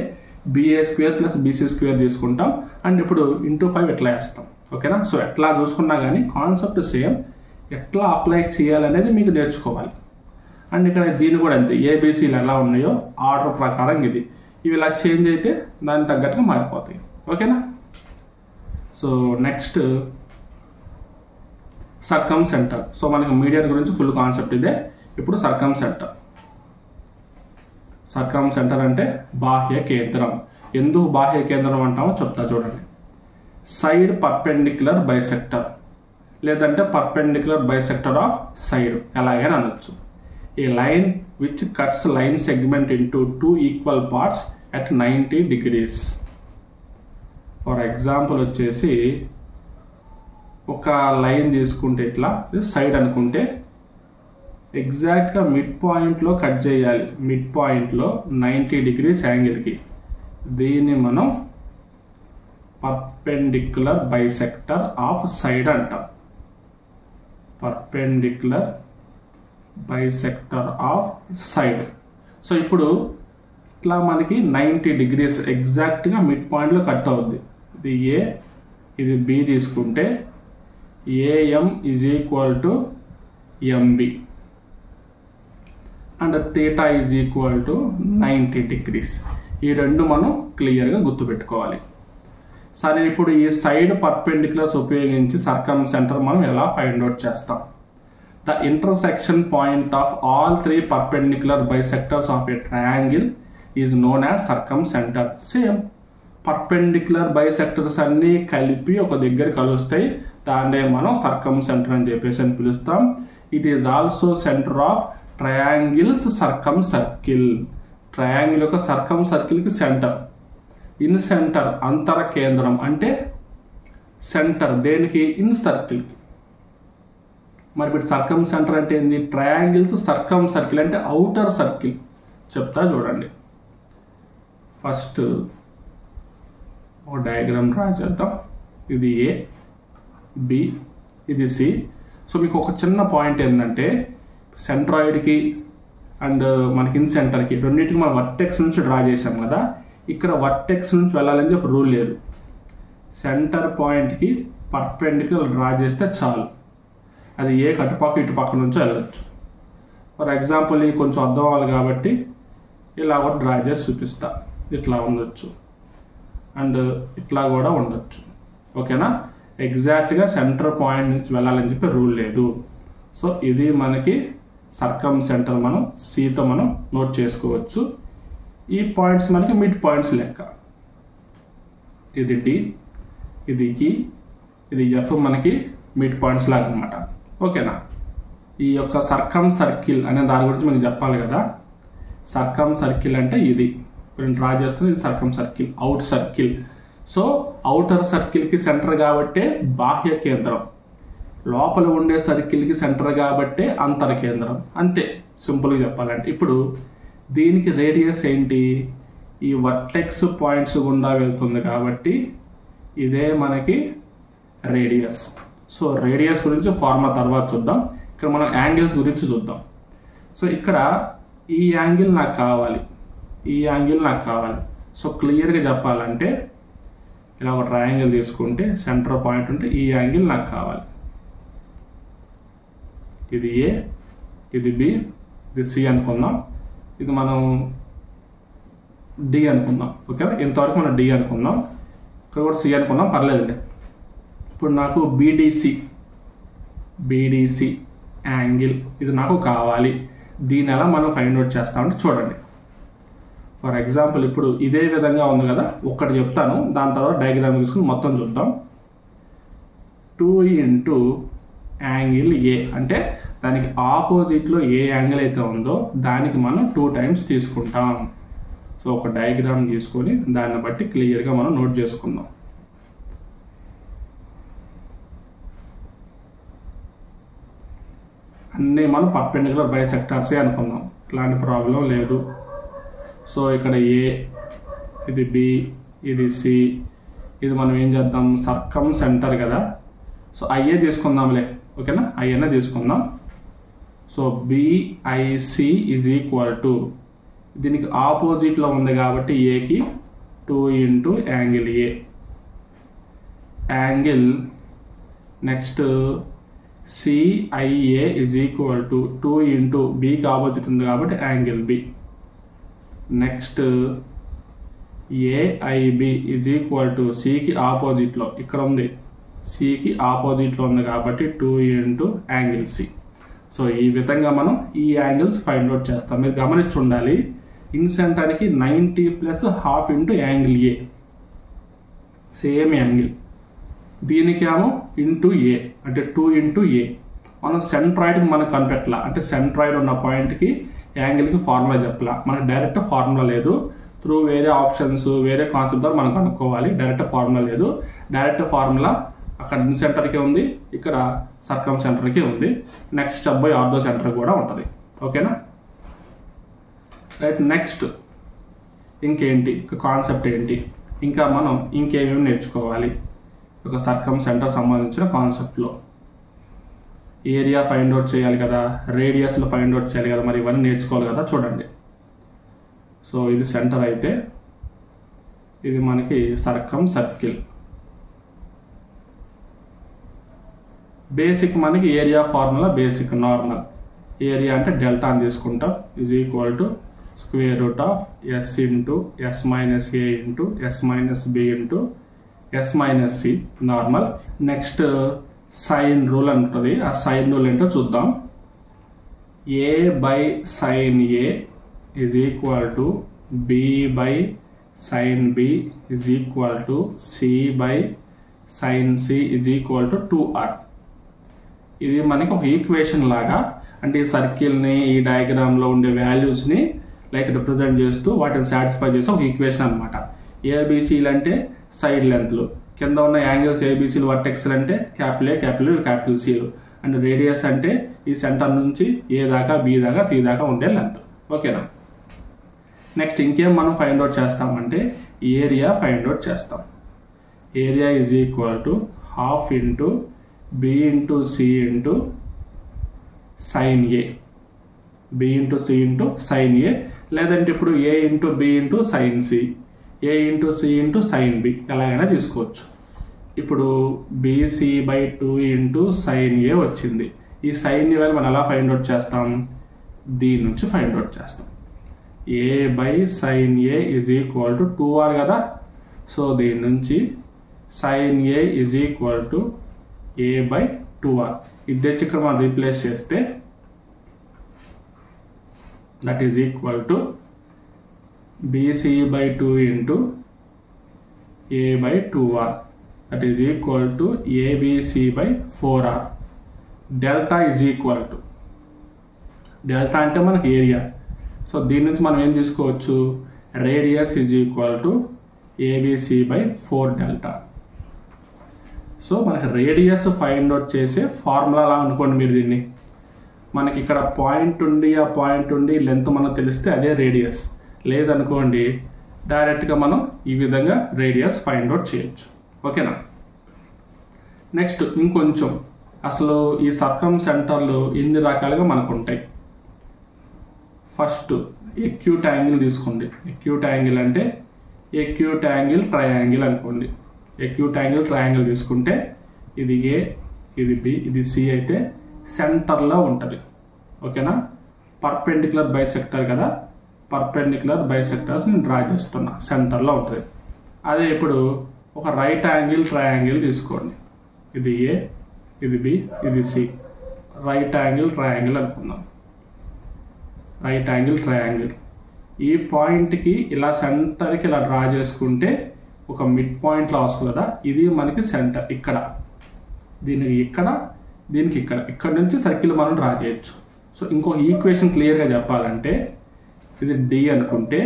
BA square plus BC square తీసుకుంటాం. అండ్ ఇప్పుడు ఇంటూ 5 ఎట్లా వేస్తాం. ఓకేనా? సో ఎట్లా చూసుకున్నా కానీ కాన్సెప్ట్ సేమ్, ఎట్లా అప్లై చేయాలనేది మీకు నేర్చుకోవాలి. అండ్ ఇక్కడ దీన్ని కూడా అంతే, ABCలు ఎలా ఉన్నాయో ఆర్డర్ ప్రకారం ఇది, ఇవి ఇలా చేంజ్ అయితే దానికి తగ్గట్టుగా మారిపోతాయి. ఓకేనా? So next circumcentre. So మనకి మీడియన్ గురించి ఫుల్ కాన్సెప్ట్ ఇదే. ఇప్పుడు సర్కమ్ సెంటర్. సర్కమ్ సెంటర్ అంటే బాహ్య కేంద్రం. ఎందుకు బాహ్య కేంద్రం అంటామో చెప్తా చూడండి. సైడ్ పర్పెండిక్యులర్ బైసెక్టర్, లేదంటే పర్పెండిక్యులర్ బైసెక్టర్ ఆఫ్ సైడ్, ఎలాగైనా అనొచ్చు. A line which cuts line segment into 2 equal parts at 90 degrees. For example వచ్చేసి ఒక లైన్ తీసుకుంటే ఇట్లా సైడ్ అనుకుంటే ఎగ్జాక్ట్గా మిడ్ పాయింట్లో కట్ చేయాలి. మిడ్ పాయింట్లో 90 degrees యాంగిల్కి. దీన్ని మనం పర్పెండిక్యులర్ బైసెక్టర్ ఆఫ్ సైడ్ అంటాం. Perpendicular bisector of side. So ఇప్పుడు ఇట్లా మనకి 90 degrees ఎగ్జాక్ట్గా మిడ్ పాయింట్లో కట్ అవుద్ది. ఇది ఏ, ఇది బి తీసుకుంటే AM is equal to MB and theta is equal to 90 degrees. ఈ రెండు మనం క్లియర్గా గుర్తుపెట్టుకోవాలి. సరే, ఇప్పుడు ఈ సైడ్ పర్పెండిక్యులర్స్ ఉపయోగించి సర్కంసెంటర్ మనం ఎలా ఫైండ్ అవుట్ చేస్తాం? The intersection point of all 3 perpendicular bisectors of a triangle is known as circumcenter. Same perpendicular bisectors అన్ని కలిపి ఒక దగ్గర కలుస్తాయి, దాన్నే మనం సర్కంసెంటర్ అని చెప్పేసి పిలుస్తాం. It is also centre of triangle's circumcircle. Triangle యొక్క సర్కమ్ సర్కిల్కి సెంటర్. ఇన్ సెంటర్ అంతర కేంద్రం అంటే సెంటర్ దేనికి? ఇన్ సర్కిల్కి. మరి ఇప్పుడు సర్కమ్ సెంటర్ అంటే ఏంది? ట్రయాంగిల్స్ సర్కమ్ సర్కిల్ అంటే అవుటర్ సర్కిల్. చెప్తా చూడండి. ఫస్ట్ ఒక డయాగ్రామ్ డ్రా చేద్దాం. ఇది ఏ, బి, ఇది సి. సో మీకు ఒక చిన్న పాయింట్ ఏంటంటే సెంట్రాయిడ్కి అండ్ మనకి ఇన్ సెంటర్కి రెండింటికి మనం వర్టెక్స్ నుంచి డ్రా చేసాం కదా, ఇక్కడ వర్టెక్స్ నుంచి వెళ్ళాలని చెప్పి రూల్ లేదు. సెంటర్ పాయింట్కి పర్పెండిక్యులర్ డ్రా చేస్తే చాలు, అది ఏ అటుపక్క ఇటుపక్క నుంచి వెళ్ళచ్చు. ఫర్ ఎగ్జాంపుల్ ఇది కొంచెం అర్థం అవ్వాలి కాబట్టి ఇలా కూడా డ్రా చేసి చూపిస్తా. ఇట్లా ఉండొచ్చు అండ్ ఇట్లా కూడా ఉండొచ్చు. ఓకేనా? ఎగ్జాక్ట్గా సెంటర్ పాయింట్ నుంచి వెళ్ళాలని చెప్పి రూల్ లేదు. సో ఇది మనకి సర్కమ్ సెంటర్, మనం సితో మనం నోట్ చేసుకోవచ్చు. ఈ పాయింట్స్ మనకి మిడ్ పాయింట్స్ లెక్క. ఇది డి, ఇది ఈ, ఇది ఎఫ్ మనకి మిడ్ పాయింట్స్ లాగా అనమాట. ఓకేనా? ఈ యొక్క సర్కమ్ సర్కిల్ అనే దాని గురించి మీకు చెప్పాలి కదా. సర్కమ్ సర్కిల్ అంటే ఇది నేను డ్రా చేస్తుంది, ఇది circumcircle, out circle. So outer సర్కిల్కి సెంటర్ కాబట్టే బాహ్య కేంద్రం, లోపల ఉండే సర్కిల్కి సెంటర్ కాబట్టే అంతర కేంద్రం. అంతే సింపుల్గా చెప్పాలంటే. ఇప్పుడు దీనికి రేడియస్ ఏంటి? ఈ వర్టెక్స్ పాయింట్స్ గుండా వెళ్తుంది కాబట్టి ఇదే మనకి రేడియస్. సో రేడియస్ గురించి ఫార్ములా తర్వాత చూద్దాం. ఇక్కడ మనం యాంగిల్స్ గురించి చూద్దాం. సో ఇక్కడ ఈ యాంగిల్ నాకు కావాలి, ఈ యాంగిల్ నాకు కావాలి. సో క్లియర్గా చెప్పాలంటే ఇలా ఒక ట్రయాంగిల్ తీసుకుంటే సెంటర్ పాయింట్ ఉంటే ఈ యాంగిల్ నాకు కావాలి. ఇది ఏ, ఇది బి, ఇది సి అనుకుందాం, ఇది మనం డి అనుకుందాం. ఓకేనా? ఇంతవరకు మనం డి అనుకుందాం, ఇక్కడ కూడా సి అనుకుందాం, పర్లేదండి. ఇప్పుడు నాకు బీడీసీ యాంగిల్ ఇది నాకు కావాలి. దీని ఎలా మనం ఫైండ్ అవుట్ చేస్తామంటే చూడండి. ఫర్ ఎగ్జాంపుల్ ఇప్పుడు ఇదే విధంగా ఉంది కదా, ఒక్కటి చెప్తాను, దాని తర్వాత డయాగ్రామ్ తీసుకుని మొత్తం చూద్దాం. 2 ఇంటూ యాంగిల్ ఏ అంటే దానికి ఆపోజిట్లో ఏ యాంగిల్ అయితే ఉందో దానికి మనం 2 times తీసుకుంటాం. సో ఒక డయాగ్రామ్ తీసుకొని దాన్ని బట్టి క్లియర్గా మనం నోట్ చేసుకుందాం. అన్నీ మనం పర్పెండిక్యులర్ బైసెక్టార్సే అనుకుందాం, ఇలాంటి ప్రాబ్లం లేదు. సో ఇక్కడ ఏ, ఇది బి, ఇది సి, ఇది మనం ఏం చేద్దాం? సర్కమ్ సెంటర్ కదా, సో ఐఏ తీసుకుందాంలే. ఓకేనా? ఐఏనే తీసుకుందాం. So BIC is equal to దీనికి ఆపోజిట్లో ఉంది కాబట్టి ఏకి 2 into angle A, angle next CIA is equal to 2 into బికి ఆపోజిట్ ఉంది కాబట్టి angle B, next AIB is equal to సికి ఆపోజిట్లో ఇక్కడ ఉంది, సికి ఆపోజిట్లో ఉంది కాబట్టి 2 ఇంటూ యాంగిల్ సి. సో ఈ విధంగా మనం ఈ యాంగిల్స్ ఫైండ్ అవుట్ చేస్తాం. మీరు గమనించి ఉండాలి, ఇన్ సెంటర్కి 90 plus half into angle A, same angle. దీనికేమో ఇంటూ ఏ అంటే 2 ఇంటూ ఏ. మనం సెంట్రాయిడ్కి మనం కనిపెట్టలా, అంటే సెంట్రాయిడ్ ఉన్న పాయింట్కి యాంగిల్కి ఫార్ములా చెప్పలా. మనకు డైరెక్ట్ ఫార్ములా లేదు, త్రూ వేరే ఆప్షన్స్ వేరే కాన్సెప్ట్ ద్వారా మనం కనుక్కోవాలి. డైరెక్ట్ ఫార్ములా లేదు. డైరెక్ట్ ఫార్ములా అక్కడ ఇన్ సెంటర్కి ఉంది, ఇక్కడ సర్కమ్ సెంటర్కి ఉంది, నెక్స్ట్ అబ్బాయి ఆర్థో సెంటర్ కూడా ఉంటుంది. ఓకేనా? రైట్. నెక్స్ట్ ఇంకేంటి కాన్సెప్ట్ ఏంటి, ఇంకా మనం ఇంకేమేమి నేర్చుకోవాలి ఒక సర్కమ్ సెంటర్ సంబంధించిన కాన్సెప్ట్లో? ఏరియా ఫైండ్ అవుట్ చేయాలి కదా, రేడియస్లో ఫైండ్ అవుట్ చేయాలి కదా, మరి ఇవన్నీ నేర్చుకోవాలి కదా. చూడండి, సో ఇది సెంటర్ అయితే ఇది మనకి సర్కమ్ సర్కిల్. బేసిక్ మనకి area formula basic normal area అంటే డెల్టా అని తీసుకుంటాం is equal to square root of S into S minus A into S minus B into S minus C normal. Next sine rule ఉంటుంది. ఆ sine rule ఏంటో చూద్దాం. A by sine A is equal to B by sine B is equal to C by sine C is equal to 2r. ఇది మనకి ఒక equation లాగా, అంటే ఈ సర్కిల్ని ఈ డయాగ్రామ్లో ఉండే వాల్యూస్ని లైక్ రిప్రజెంట్ చేస్తూ వాటిని సాటిస్ఫై చేసే ఒక ఈక్వేషన్ అనమాట. ఏబిసిలు అంటే సైడ్ లెంత్లు, కింద ఉన్న యాంగిల్స్ ఏబిసిలు వర్టెక్స్లు అంటే క్యాపిటల్ ఏ క్యాపిటల్ క్యాపిటల్ సిలు, అండ్ రేడియస్ అంటే ఈ సెంటర్ నుంచి ఏ దాకా బి దాకా సి దాకా ఉండే లెంత్. ఓకేనా. నెక్స్ట్ ఇంకేం మనం ఫైండ్ అవుట్ చేస్తామంటే ఏరియా ఫైండ్ అవుట్ చేస్తాం. Area is equal to half into B into C into sine A, B into C into sine A, లేదంటే ఇప్పుడు A into B into sine C, A into C into sine B ఎలాగైనా తీసుకోవచ్చు. ఇప్పుడు BC by 2 into sine A వచ్చింది. ఈ sign ఏ value మనం ఎలా find out చేస్తాం, దీని నుంచి ఫైండ్ అవుట్ చేస్తాం. A by sine A is equal to 2r కదా. సో దీని నుంచి sine A is equal to A by 2r. ఇది తెచ్చి ఇక్కడ మనం రీప్లేస్ చేస్తే that is equal to BC by 2 into A by 2r, that is equal to ABC by 4r. Delta is equal to, delta అంటే మనకి area. So దీని నుంచి మనం ఏం తీసుకోవచ్చు, radius is equal to ABC by 4 delta. So మనకి radius find out చేసే formula అలా అనుకోండి మీరు దీన్ని. మనకి ఇక్కడ పాయింట్ ఉండి ఆ పాయింట్ ఉండి లెంత్ మనకు తెలిస్తే అదే రేడియస్. లేదనుకోండి డైరెక్ట్గా మనం ఈ విధంగా రేడియస్ ఫైండ్ అవుట్ చేయొచ్చు. ఓకేనా. నెక్స్ట్ ఇంకొంచెం అసలు ఈ సర్కమ్ సెంటర్లు ఎన్ని రకాలుగా మనకు ఉంటాయి. ఫస్ట్ ఎక్యూట్ యాంగిల్ తీసుకోండి. ఎక్యూట్ యాంగిల్ అంటే ఎక్యూట్ యాంగిల్ ట్రయాంగిల్ అనుకోండి. ఎక్యూట్ యాంగిల్ ట్రయాంగిల్ తీసుకుంటే ఇది ఏ, ఇది బి, ఇది సి అయితే సెంటర్లో ఉంటుంది. ఓకేనా. పర్పెండిక్యులర్ బైసెక్టర్ కదా, పర్పెండిక్యులర్ బైసెక్టర్స్ నేను డ్రా చేస్తున్నా, సెంటర్లో ఉంటుంది. అదే ఇప్పుడు ఒక రైట్ యాంగిల్ ట్రయాంగిల్ తీసుకోండి. ఇది ఏ, ఇది బి, ఇది సి, రైట్ యాంగిల్ ట్రయాంగిల్ అనుకుందాం. రైట్ యాంగిల్ ట్రయాంగిల్ ఈ పాయింట్కి ఇలా సెంటర్కి ఇలా డ్రా చేసుకుంటే ఒక మిడ్ పాయింట్లో వస్తుంది కదా, ఇది మనకి సెంటర్. ఇక్కడ దీనికి ఇక్కడ, దీనికి ఇక్కడ, ఇక్కడ నుంచి సర్కిల్ మనం డ్రా చేయొచ్చు. సో ఇంకో ఈక్వేషన్ క్లియర్గా చెప్పాలంటే ఇది డి అనుకుంటే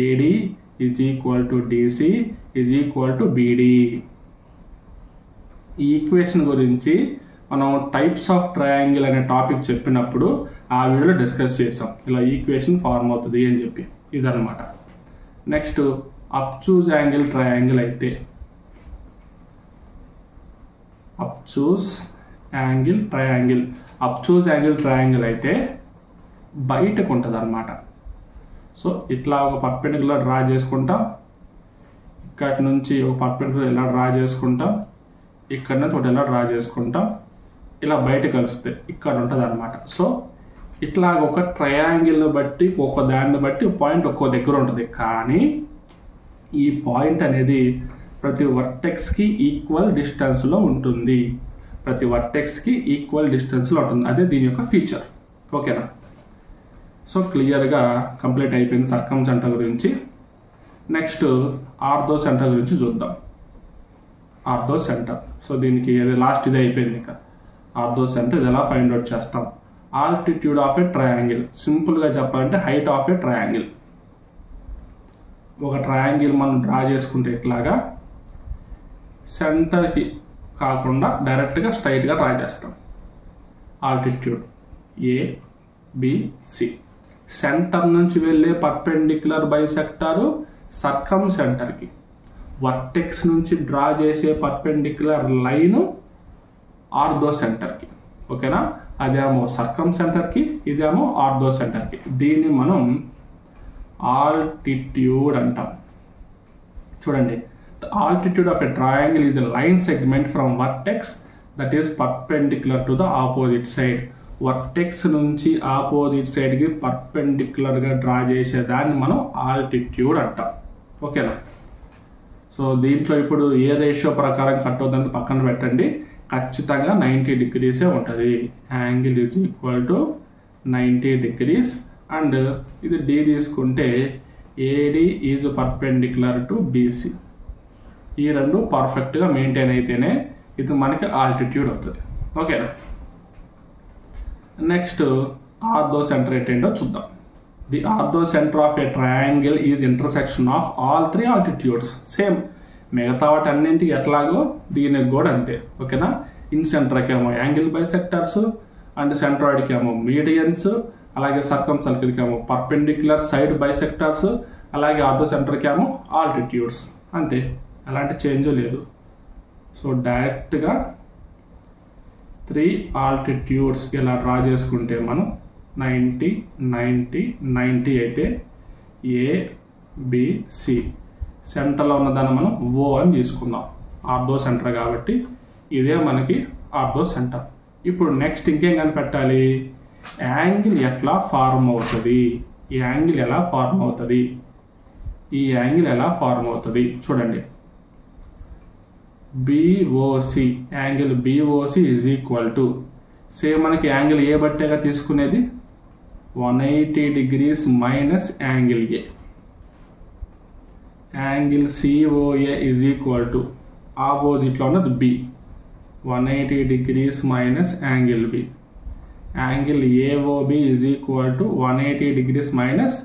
AD is equal to DC is equal to BD. ఈ ఈక్వేషన్ గురించి మనం టైప్స్ ఆఫ్ ట్రయాంగిల్ అనే టాపిక్ చెప్పినప్పుడు ఆ వీడియోలో డిస్కస్ చేసాం, ఇలా ఈక్వేషన్ ఫార్మ్ అవుతుంది అని చెప్పి. ఇదన్నమాట. నెక్స్ట్ అబ్చూజ్ యాంగిల్ ట్రయాంగిల్ అయితే, అబ్చూజ్ యాంగిల్ ట్రయాంగిల్, అబ్చూజ్ యాంగిల్ ట్రయాంగిల్ అయితే బయటకు ఉంటుంది అన్నమాట. సో ఇట్లా ఒక పర్పెండిక్యులర్ డ్రా చేసుకుంటాం, ఇక్కడి నుంచి ఒక పర్పెండిక్యులర్ ఇలా డ్రా చేసుకుంటాం, ఇక్కడ నుంచి ఒకటి ఇలా డ్రా చేసుకుంటాం, ఇలా బయట కలుస్తే ఇక్కడ ఉంటుంది అన్నమాట. సో ఇట్లా ఒక ట్రయాంగిల్ని బట్టి ఒక్కో దాన్ని బట్టి పాయింట్ ఒక్కో దగ్గర ఉంటుంది. కానీ ఈ పాయింట్ అనేది ప్రతి వర్టెక్స్కి ఈక్వల్ డిస్టెన్స్లో ఉంటుంది, ప్రతి వర్టెక్స్కి ఈక్వల్ డిస్టెన్స్లో ఉంటుంది. అదే దీని యొక్క ఫీచర్. ఓకేనా. సో క్లియర్గా కంప్లీట్ అయిపోయింది సర్కమ్ సెంటర్ గురించి. నెక్స్ట్ ఆర్థో సెంటర్ గురించి చూద్దాం. ఆర్థో సెంటర్, సో దీనికి ఏది లాస్ట్ ఇది అయిపోయింది. ఇంకా ఆర్థో సెంటర్ ఇది ఎలా ఫైండ్ అవుట్ చేస్తాం. ఆల్టిట్యూడ్ ఆఫ్ ఏ ట్రయాంగిల్, సింపుల్గా చెప్పాలంటే హైట్ ఆఫ్ ఏ ట్రయాంగిల్. ఒక ట్రయాంగిల్ మనం డ్రా చేసుకుంటే ఇట్లాగా సెంటర్కి కాకుండా డైరెక్ట్గా స్ట్రైట్గా డ్రా చేస్తాం. Altitude A B C, centre నుంచి వెళ్ళే పర్పెండిక్యులర్ బైసెక్టారు సర్కమ్ సెంటర్కి, వర్టెక్స్ నుంచి డ్రా చేసే పర్పెండిక్యులర్ లైను ఆర్థో సెంటర్కి. ఓకేనా. అదేమో సర్కమ్ సెంటర్కి, ఇదేమో ఆర్థో సెంటర్కి. దీన్ని మనం ఆల్టిట్యూడ్ అంటాం. చూడండి, the altitude of a triangle is a line segment from vertex that is perpendicular to the opposite side. Vertex నుంచి ఆపోజిట్ సైడ్కి పర్పెండిక్యులర్గా డ్రా చేసేదాన్ని మనం ఆల్టిట్యూడ్ అంటాం. ఓకేనా? సో దీంట్లో ఇప్పుడు ఏ రేషియో ప్రకారం కట్ అవుతుందని పక్కన పెట్టండి. ఖచ్చితంగా 90 degrees ఉంటుంది. Angle is equal to 90 degrees. And ఇది డి తీసుకుంటే AD is perpendicular to BC. ఈ రెండు పర్ఫెక్ట్గా మెయింటైన్ అయితేనే ఇది మనకి ఆల్టిట్యూడ్ అవుతుంది. ఓకేనా? నెక్స్ట్ ఆర్థో సెంటర్ ఏంటో చూద్దాం. The ortho centre of a triangle is intersection of all 3 altitudes. Same మిగతా వాటి అన్నింటికి ఎట్లాగో దీనికి కూడా అంతే. ఓకేనా? ఇన్ సెంటర్కి ఏమో యాంగిల్ బైసెక్టర్స్, అండ్ సెంట్రాయిడ్కి ఏమో మీడియన్స్, అలాగే సర్కమ్ సర్కిల్కి ఏమో పర్పెండిక్యులర్ సైడ్ బైసెక్టర్స్, అలాగే ఆర్థో సెంటర్కి ఏమో ఆల్టిట్యూడ్స్. అంతే, ఎలాంటి చేంజ్ లేదు. సో డైరెక్ట్గా 3 ఆల్టిట్యూడ్స్ ఇలా డ్రా చేసుకుంటే మనం 90 90 90 అయితే ఏబిసి సెంటర్లో ఉన్నదాన్ని మనం ఓ అని తీసుకుందాం. ఆర్థో సెంటర్ కాబట్టి ఇదే మనకి ఆర్థో సెంటర్. ఇప్పుడు నెక్స్ట్ ఇంకేం కనిపెట్టాలి? యాంగిల్ ఎట్లా ఫార్మ్ అవుతుంది, ఈ యాంగిల్ ఎలా ఫార్మ్ అవుతుంది, ఈ యాంగిల్ ఎలా ఫార్మ్ అవుతుంది చూడండి. BOC, angle BOC is equal to, same మనకి యాంగిల్ ఏ బట్టేగా తీసుకునేది 180 degrees minus angle A. Angle COA is equal to ఆపోజిట్లో ఉన్నది B, 180 degrees minus angle B. Angle AOB is equal to 180 degrees minus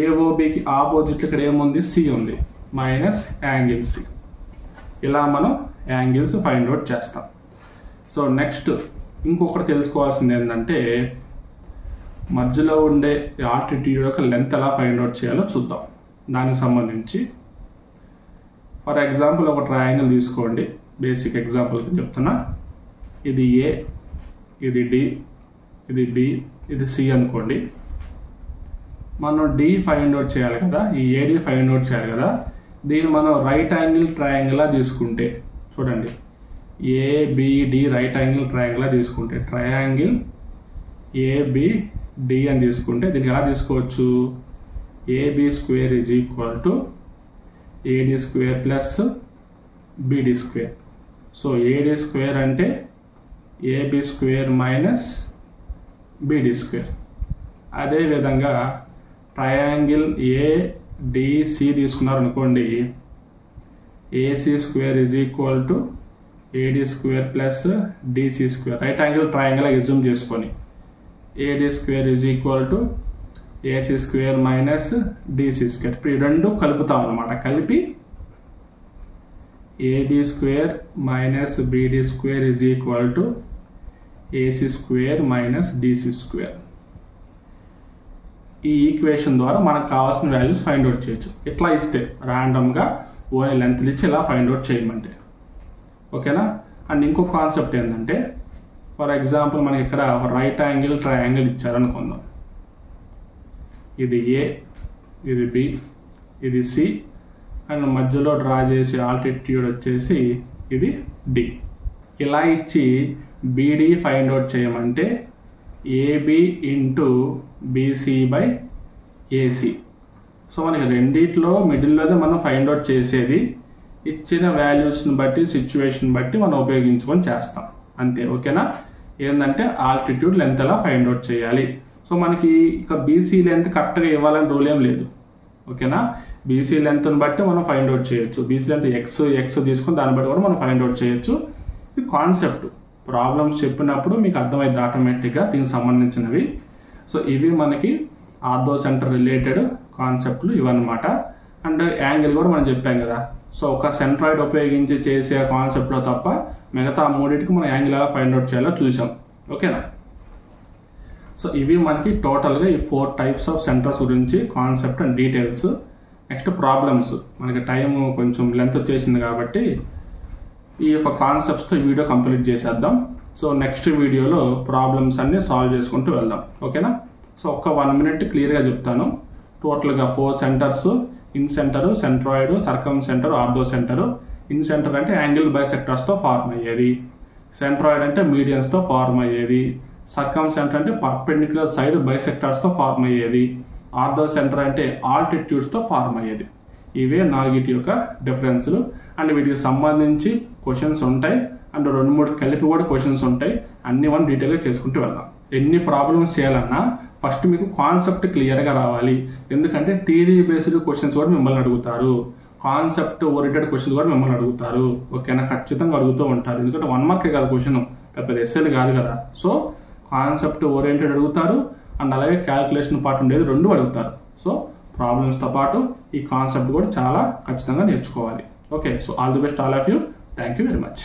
ఏఓబికి opposite ఇక్కడ ఏముంది, C ఉంది, minus angle C. ఇలా మనం యాంగిల్స్ ఫైండ్ అవుట్ చేస్తాం. సో నెక్స్ట్ ఇంకొకటి తెలుసుకోవాల్సింది ఏంటంటే మధ్యలో ఉండే ఆల్టిట్యూడ్ యొక్క లెంత్ ఎలా ఫైండ్ అవుట్ చేయాలో చూద్దాం. దానికి సంబంధించి ఫర్ ఎగ్జాంపుల్ ఒక ట్రయాంగిల్ తీసుకోండి. బేసిక్ ఎగ్జాంపుల్కి చెప్తున్నా. ఇది ఏ, ఇది డి, ఇది బి, ఇది సి అనుకోండి. మనం డి ఫైండ్ అవుట్ చేయాలి కదా, ఈ ఏడి ఫైండ్ అవుట్ చేయాలి కదా. దీన్ని మనం రైట్ యాంగిల్ ట్రయాంగిల్లా తీసుకుంటే చూడండి, ఏబిడి రైట్ యాంగిల్ ట్రయాంగిల్లా తీసుకుంటే ట్రయాంగిల్ ఏబిడి అని తీసుకుంటే దీనికి ఎలా తీసుకోవచ్చు? AB square is equal to AD square plus BD square. So AD square అంటే AB square minus BD square. అదేవిధంగా ట్రయాంగిల్ ఏడిసి తీసుకున్నారు అనుకోండి, AC square is equal to AD square plus DC square. Right angle triangle assume చేసుకొని AD square is equal to AC square minus DC square. ఇప్పుడు ఈ రెండు కలుపుతాం అనమాట. కలిపి AB square minus BD square is equal to AC square minus DC square. ఈ equation ద్వారా మనకు కావాల్సిన వాల్యూస్ ఫైండ్ అవుట్ చేయొచ్చు. ఇట్లా ఇస్తే ర్యాండమ్గా ఓన్లీ లెంత్లు ఇచ్చి ఇలా ఫైండ్ అవుట్ చేయమంటే. ఓకేనా? అండ్ ఇంకో కాన్సెప్ట్ ఏంటంటే ఫర్ ఎగ్జాంపుల్ మనకి ఇక్కడ రైట్ యాంగిల్ ట్రయాంగిల్ ఇచ్చారనుకుందాం. ఇది ఏ, ఇది బి, ఇది సి, అండ్ మధ్యలో డ్రా చేసే ఆల్టిట్యూడ్ వచ్చేసి ఇది డి. ఇలా ఇచ్చి బీడి ఫైండ్ అవుట్ చేయమంటే AB into BC by AC. So మనకి రెండిట్లో మిడిల్లోనే మనం ఫైండ్ అవుట్ చేసేది. ఇచ్చిన వాల్యూస్ని బట్టి సిచ్యువేషన్ బట్టి మనం ఉపయోగించుకొని చేస్తాం అంతే. ఓకేనా? ఏంటంటే ఆల్టిట్యూడ్ లెంత్ ఎలా ఫైండ్ అవుట్ చేయాలి. సో మనకి ఇక బీసీ లెంత్ కరెక్ట్గా ఇవ్వాలని రూల్ ఏం లేదు. ఓకేనా? బీసీ లెంత్ని బట్టి మనం ఫైండ్ అవుట్ చేయొచ్చు. బీసీ లెంత్ ఎక్స్ తీసుకుని దాన్ని బట్టి కూడా మనం ఫైండ్ అవుట్ చేయొచ్చు. ఇది కాన్సెప్ట్. ప్రాబ్లమ్స్ చెప్పినప్పుడు మీకు అర్థమైంది ఆటోమేటిక్గా దీనికి సంబంధించినవి. సో ఇవి మనకి ఆర్థో సెంటర్ రిలేటెడ్ కాన్సెప్ట్లు ఇవన్నమాట. అండ్ యాంగిల్ కూడా మనం చెప్పాం కదా. సో ఒక సెంట్రాయిడ్ ఉపయోగించి చేసే కాన్సెప్ట్లో తప్ప మిగతా మూడింటికి మనం యాంగిల్ ఎలా ఫైండ్ అవుట్ చేయాలో చూసాం. ఓకేనా? సో ఇవి మనకి టోటల్గా ఈ 4 types ఆఫ్ సెంటర్స్ గురించి concept and details. Next problems. మనకి టైం కొంచెం లెంత్ వచ్చేసింది కాబట్టి ఈ యొక్క కాన్సెప్ట్స్తో ఈ వీడియో కంప్లీట్ చేసేద్దాం. సో నెక్స్ట్ వీడియోలో ప్రాబ్లమ్స్ అన్ని సాల్వ్ చేసుకుంటూ వెళ్దాం. ఓకేనా? సో ఒక్క 1 minute క్లియర్గా చెప్తాను. టోటల్గా 4 centres, incentre, centroid, circumcentre, orthocentre. Incentre అంటే యాంగిల్ బైసెక్టర్స్తో ఫార్మ్ అయ్యేది, సెంట్రాయిడ్ అంటే మీడియన్స్తో ఫార్మ్ అయ్యేది, సర్కమ్ సెంటర్ అంటే పర్పెండిక్యులర్ సైడ్ బైసెక్టర్స్తో ఫార్మ్ అయ్యేది, ఆర్థో సెంటర్ అంటే ఆల్టిట్యూడ్స్తో ఫార్మ్ అయ్యేది. ఇవే 4 యొక్క డిఫరెన్స్లు. అండ్ వీటికి సంబంధించి క్వశ్చన్స్ ఉంటాయి, అండ్ 2-3 కలిపి కూడా క్వశ్చన్స్ ఉంటాయి. అన్ని మనం డీటెయిల్గా చేసుకుంటూ వెళ్దాం. ఎన్ని ప్రాబ్లమ్స్ చేయాలన్నా ఫస్ట్ మీకు కాన్సెప్ట్ క్లియర్గా రావాలి. ఎందుకంటే థియరీ బేస్డ్ క్వశ్చన్స్ కూడా మిమ్మల్ని అడుగుతారు, కాన్సెప్ట్ ఓరియంటెడ్ క్వశ్చన్స్ కూడా మిమ్మల్ని అడుగుతారు. ఓకేనా, ఖచ్చితంగా అడుగుతూ ఉంటారు. ఎందుకంటే 1 మార్కే కదా క్వశ్చన్, పెద్ద ఎస్ఏలు కాదు కదా. సో కాన్సెప్ట్ ఓరియంటెడ్ అడుగుతారు, అండ్ అలాగే క్యాలిక్యులేషన్ పార్ట్ ఉండేది 2 అడుగుతారు. సో ప్రాబ్లమ్స్తో పాటు ఈ కాన్సెప్ట్ కూడా చాలా ఖచ్చితంగా నేర్చుకోవాలి. Okay, so all the best all of you. Thank you very much.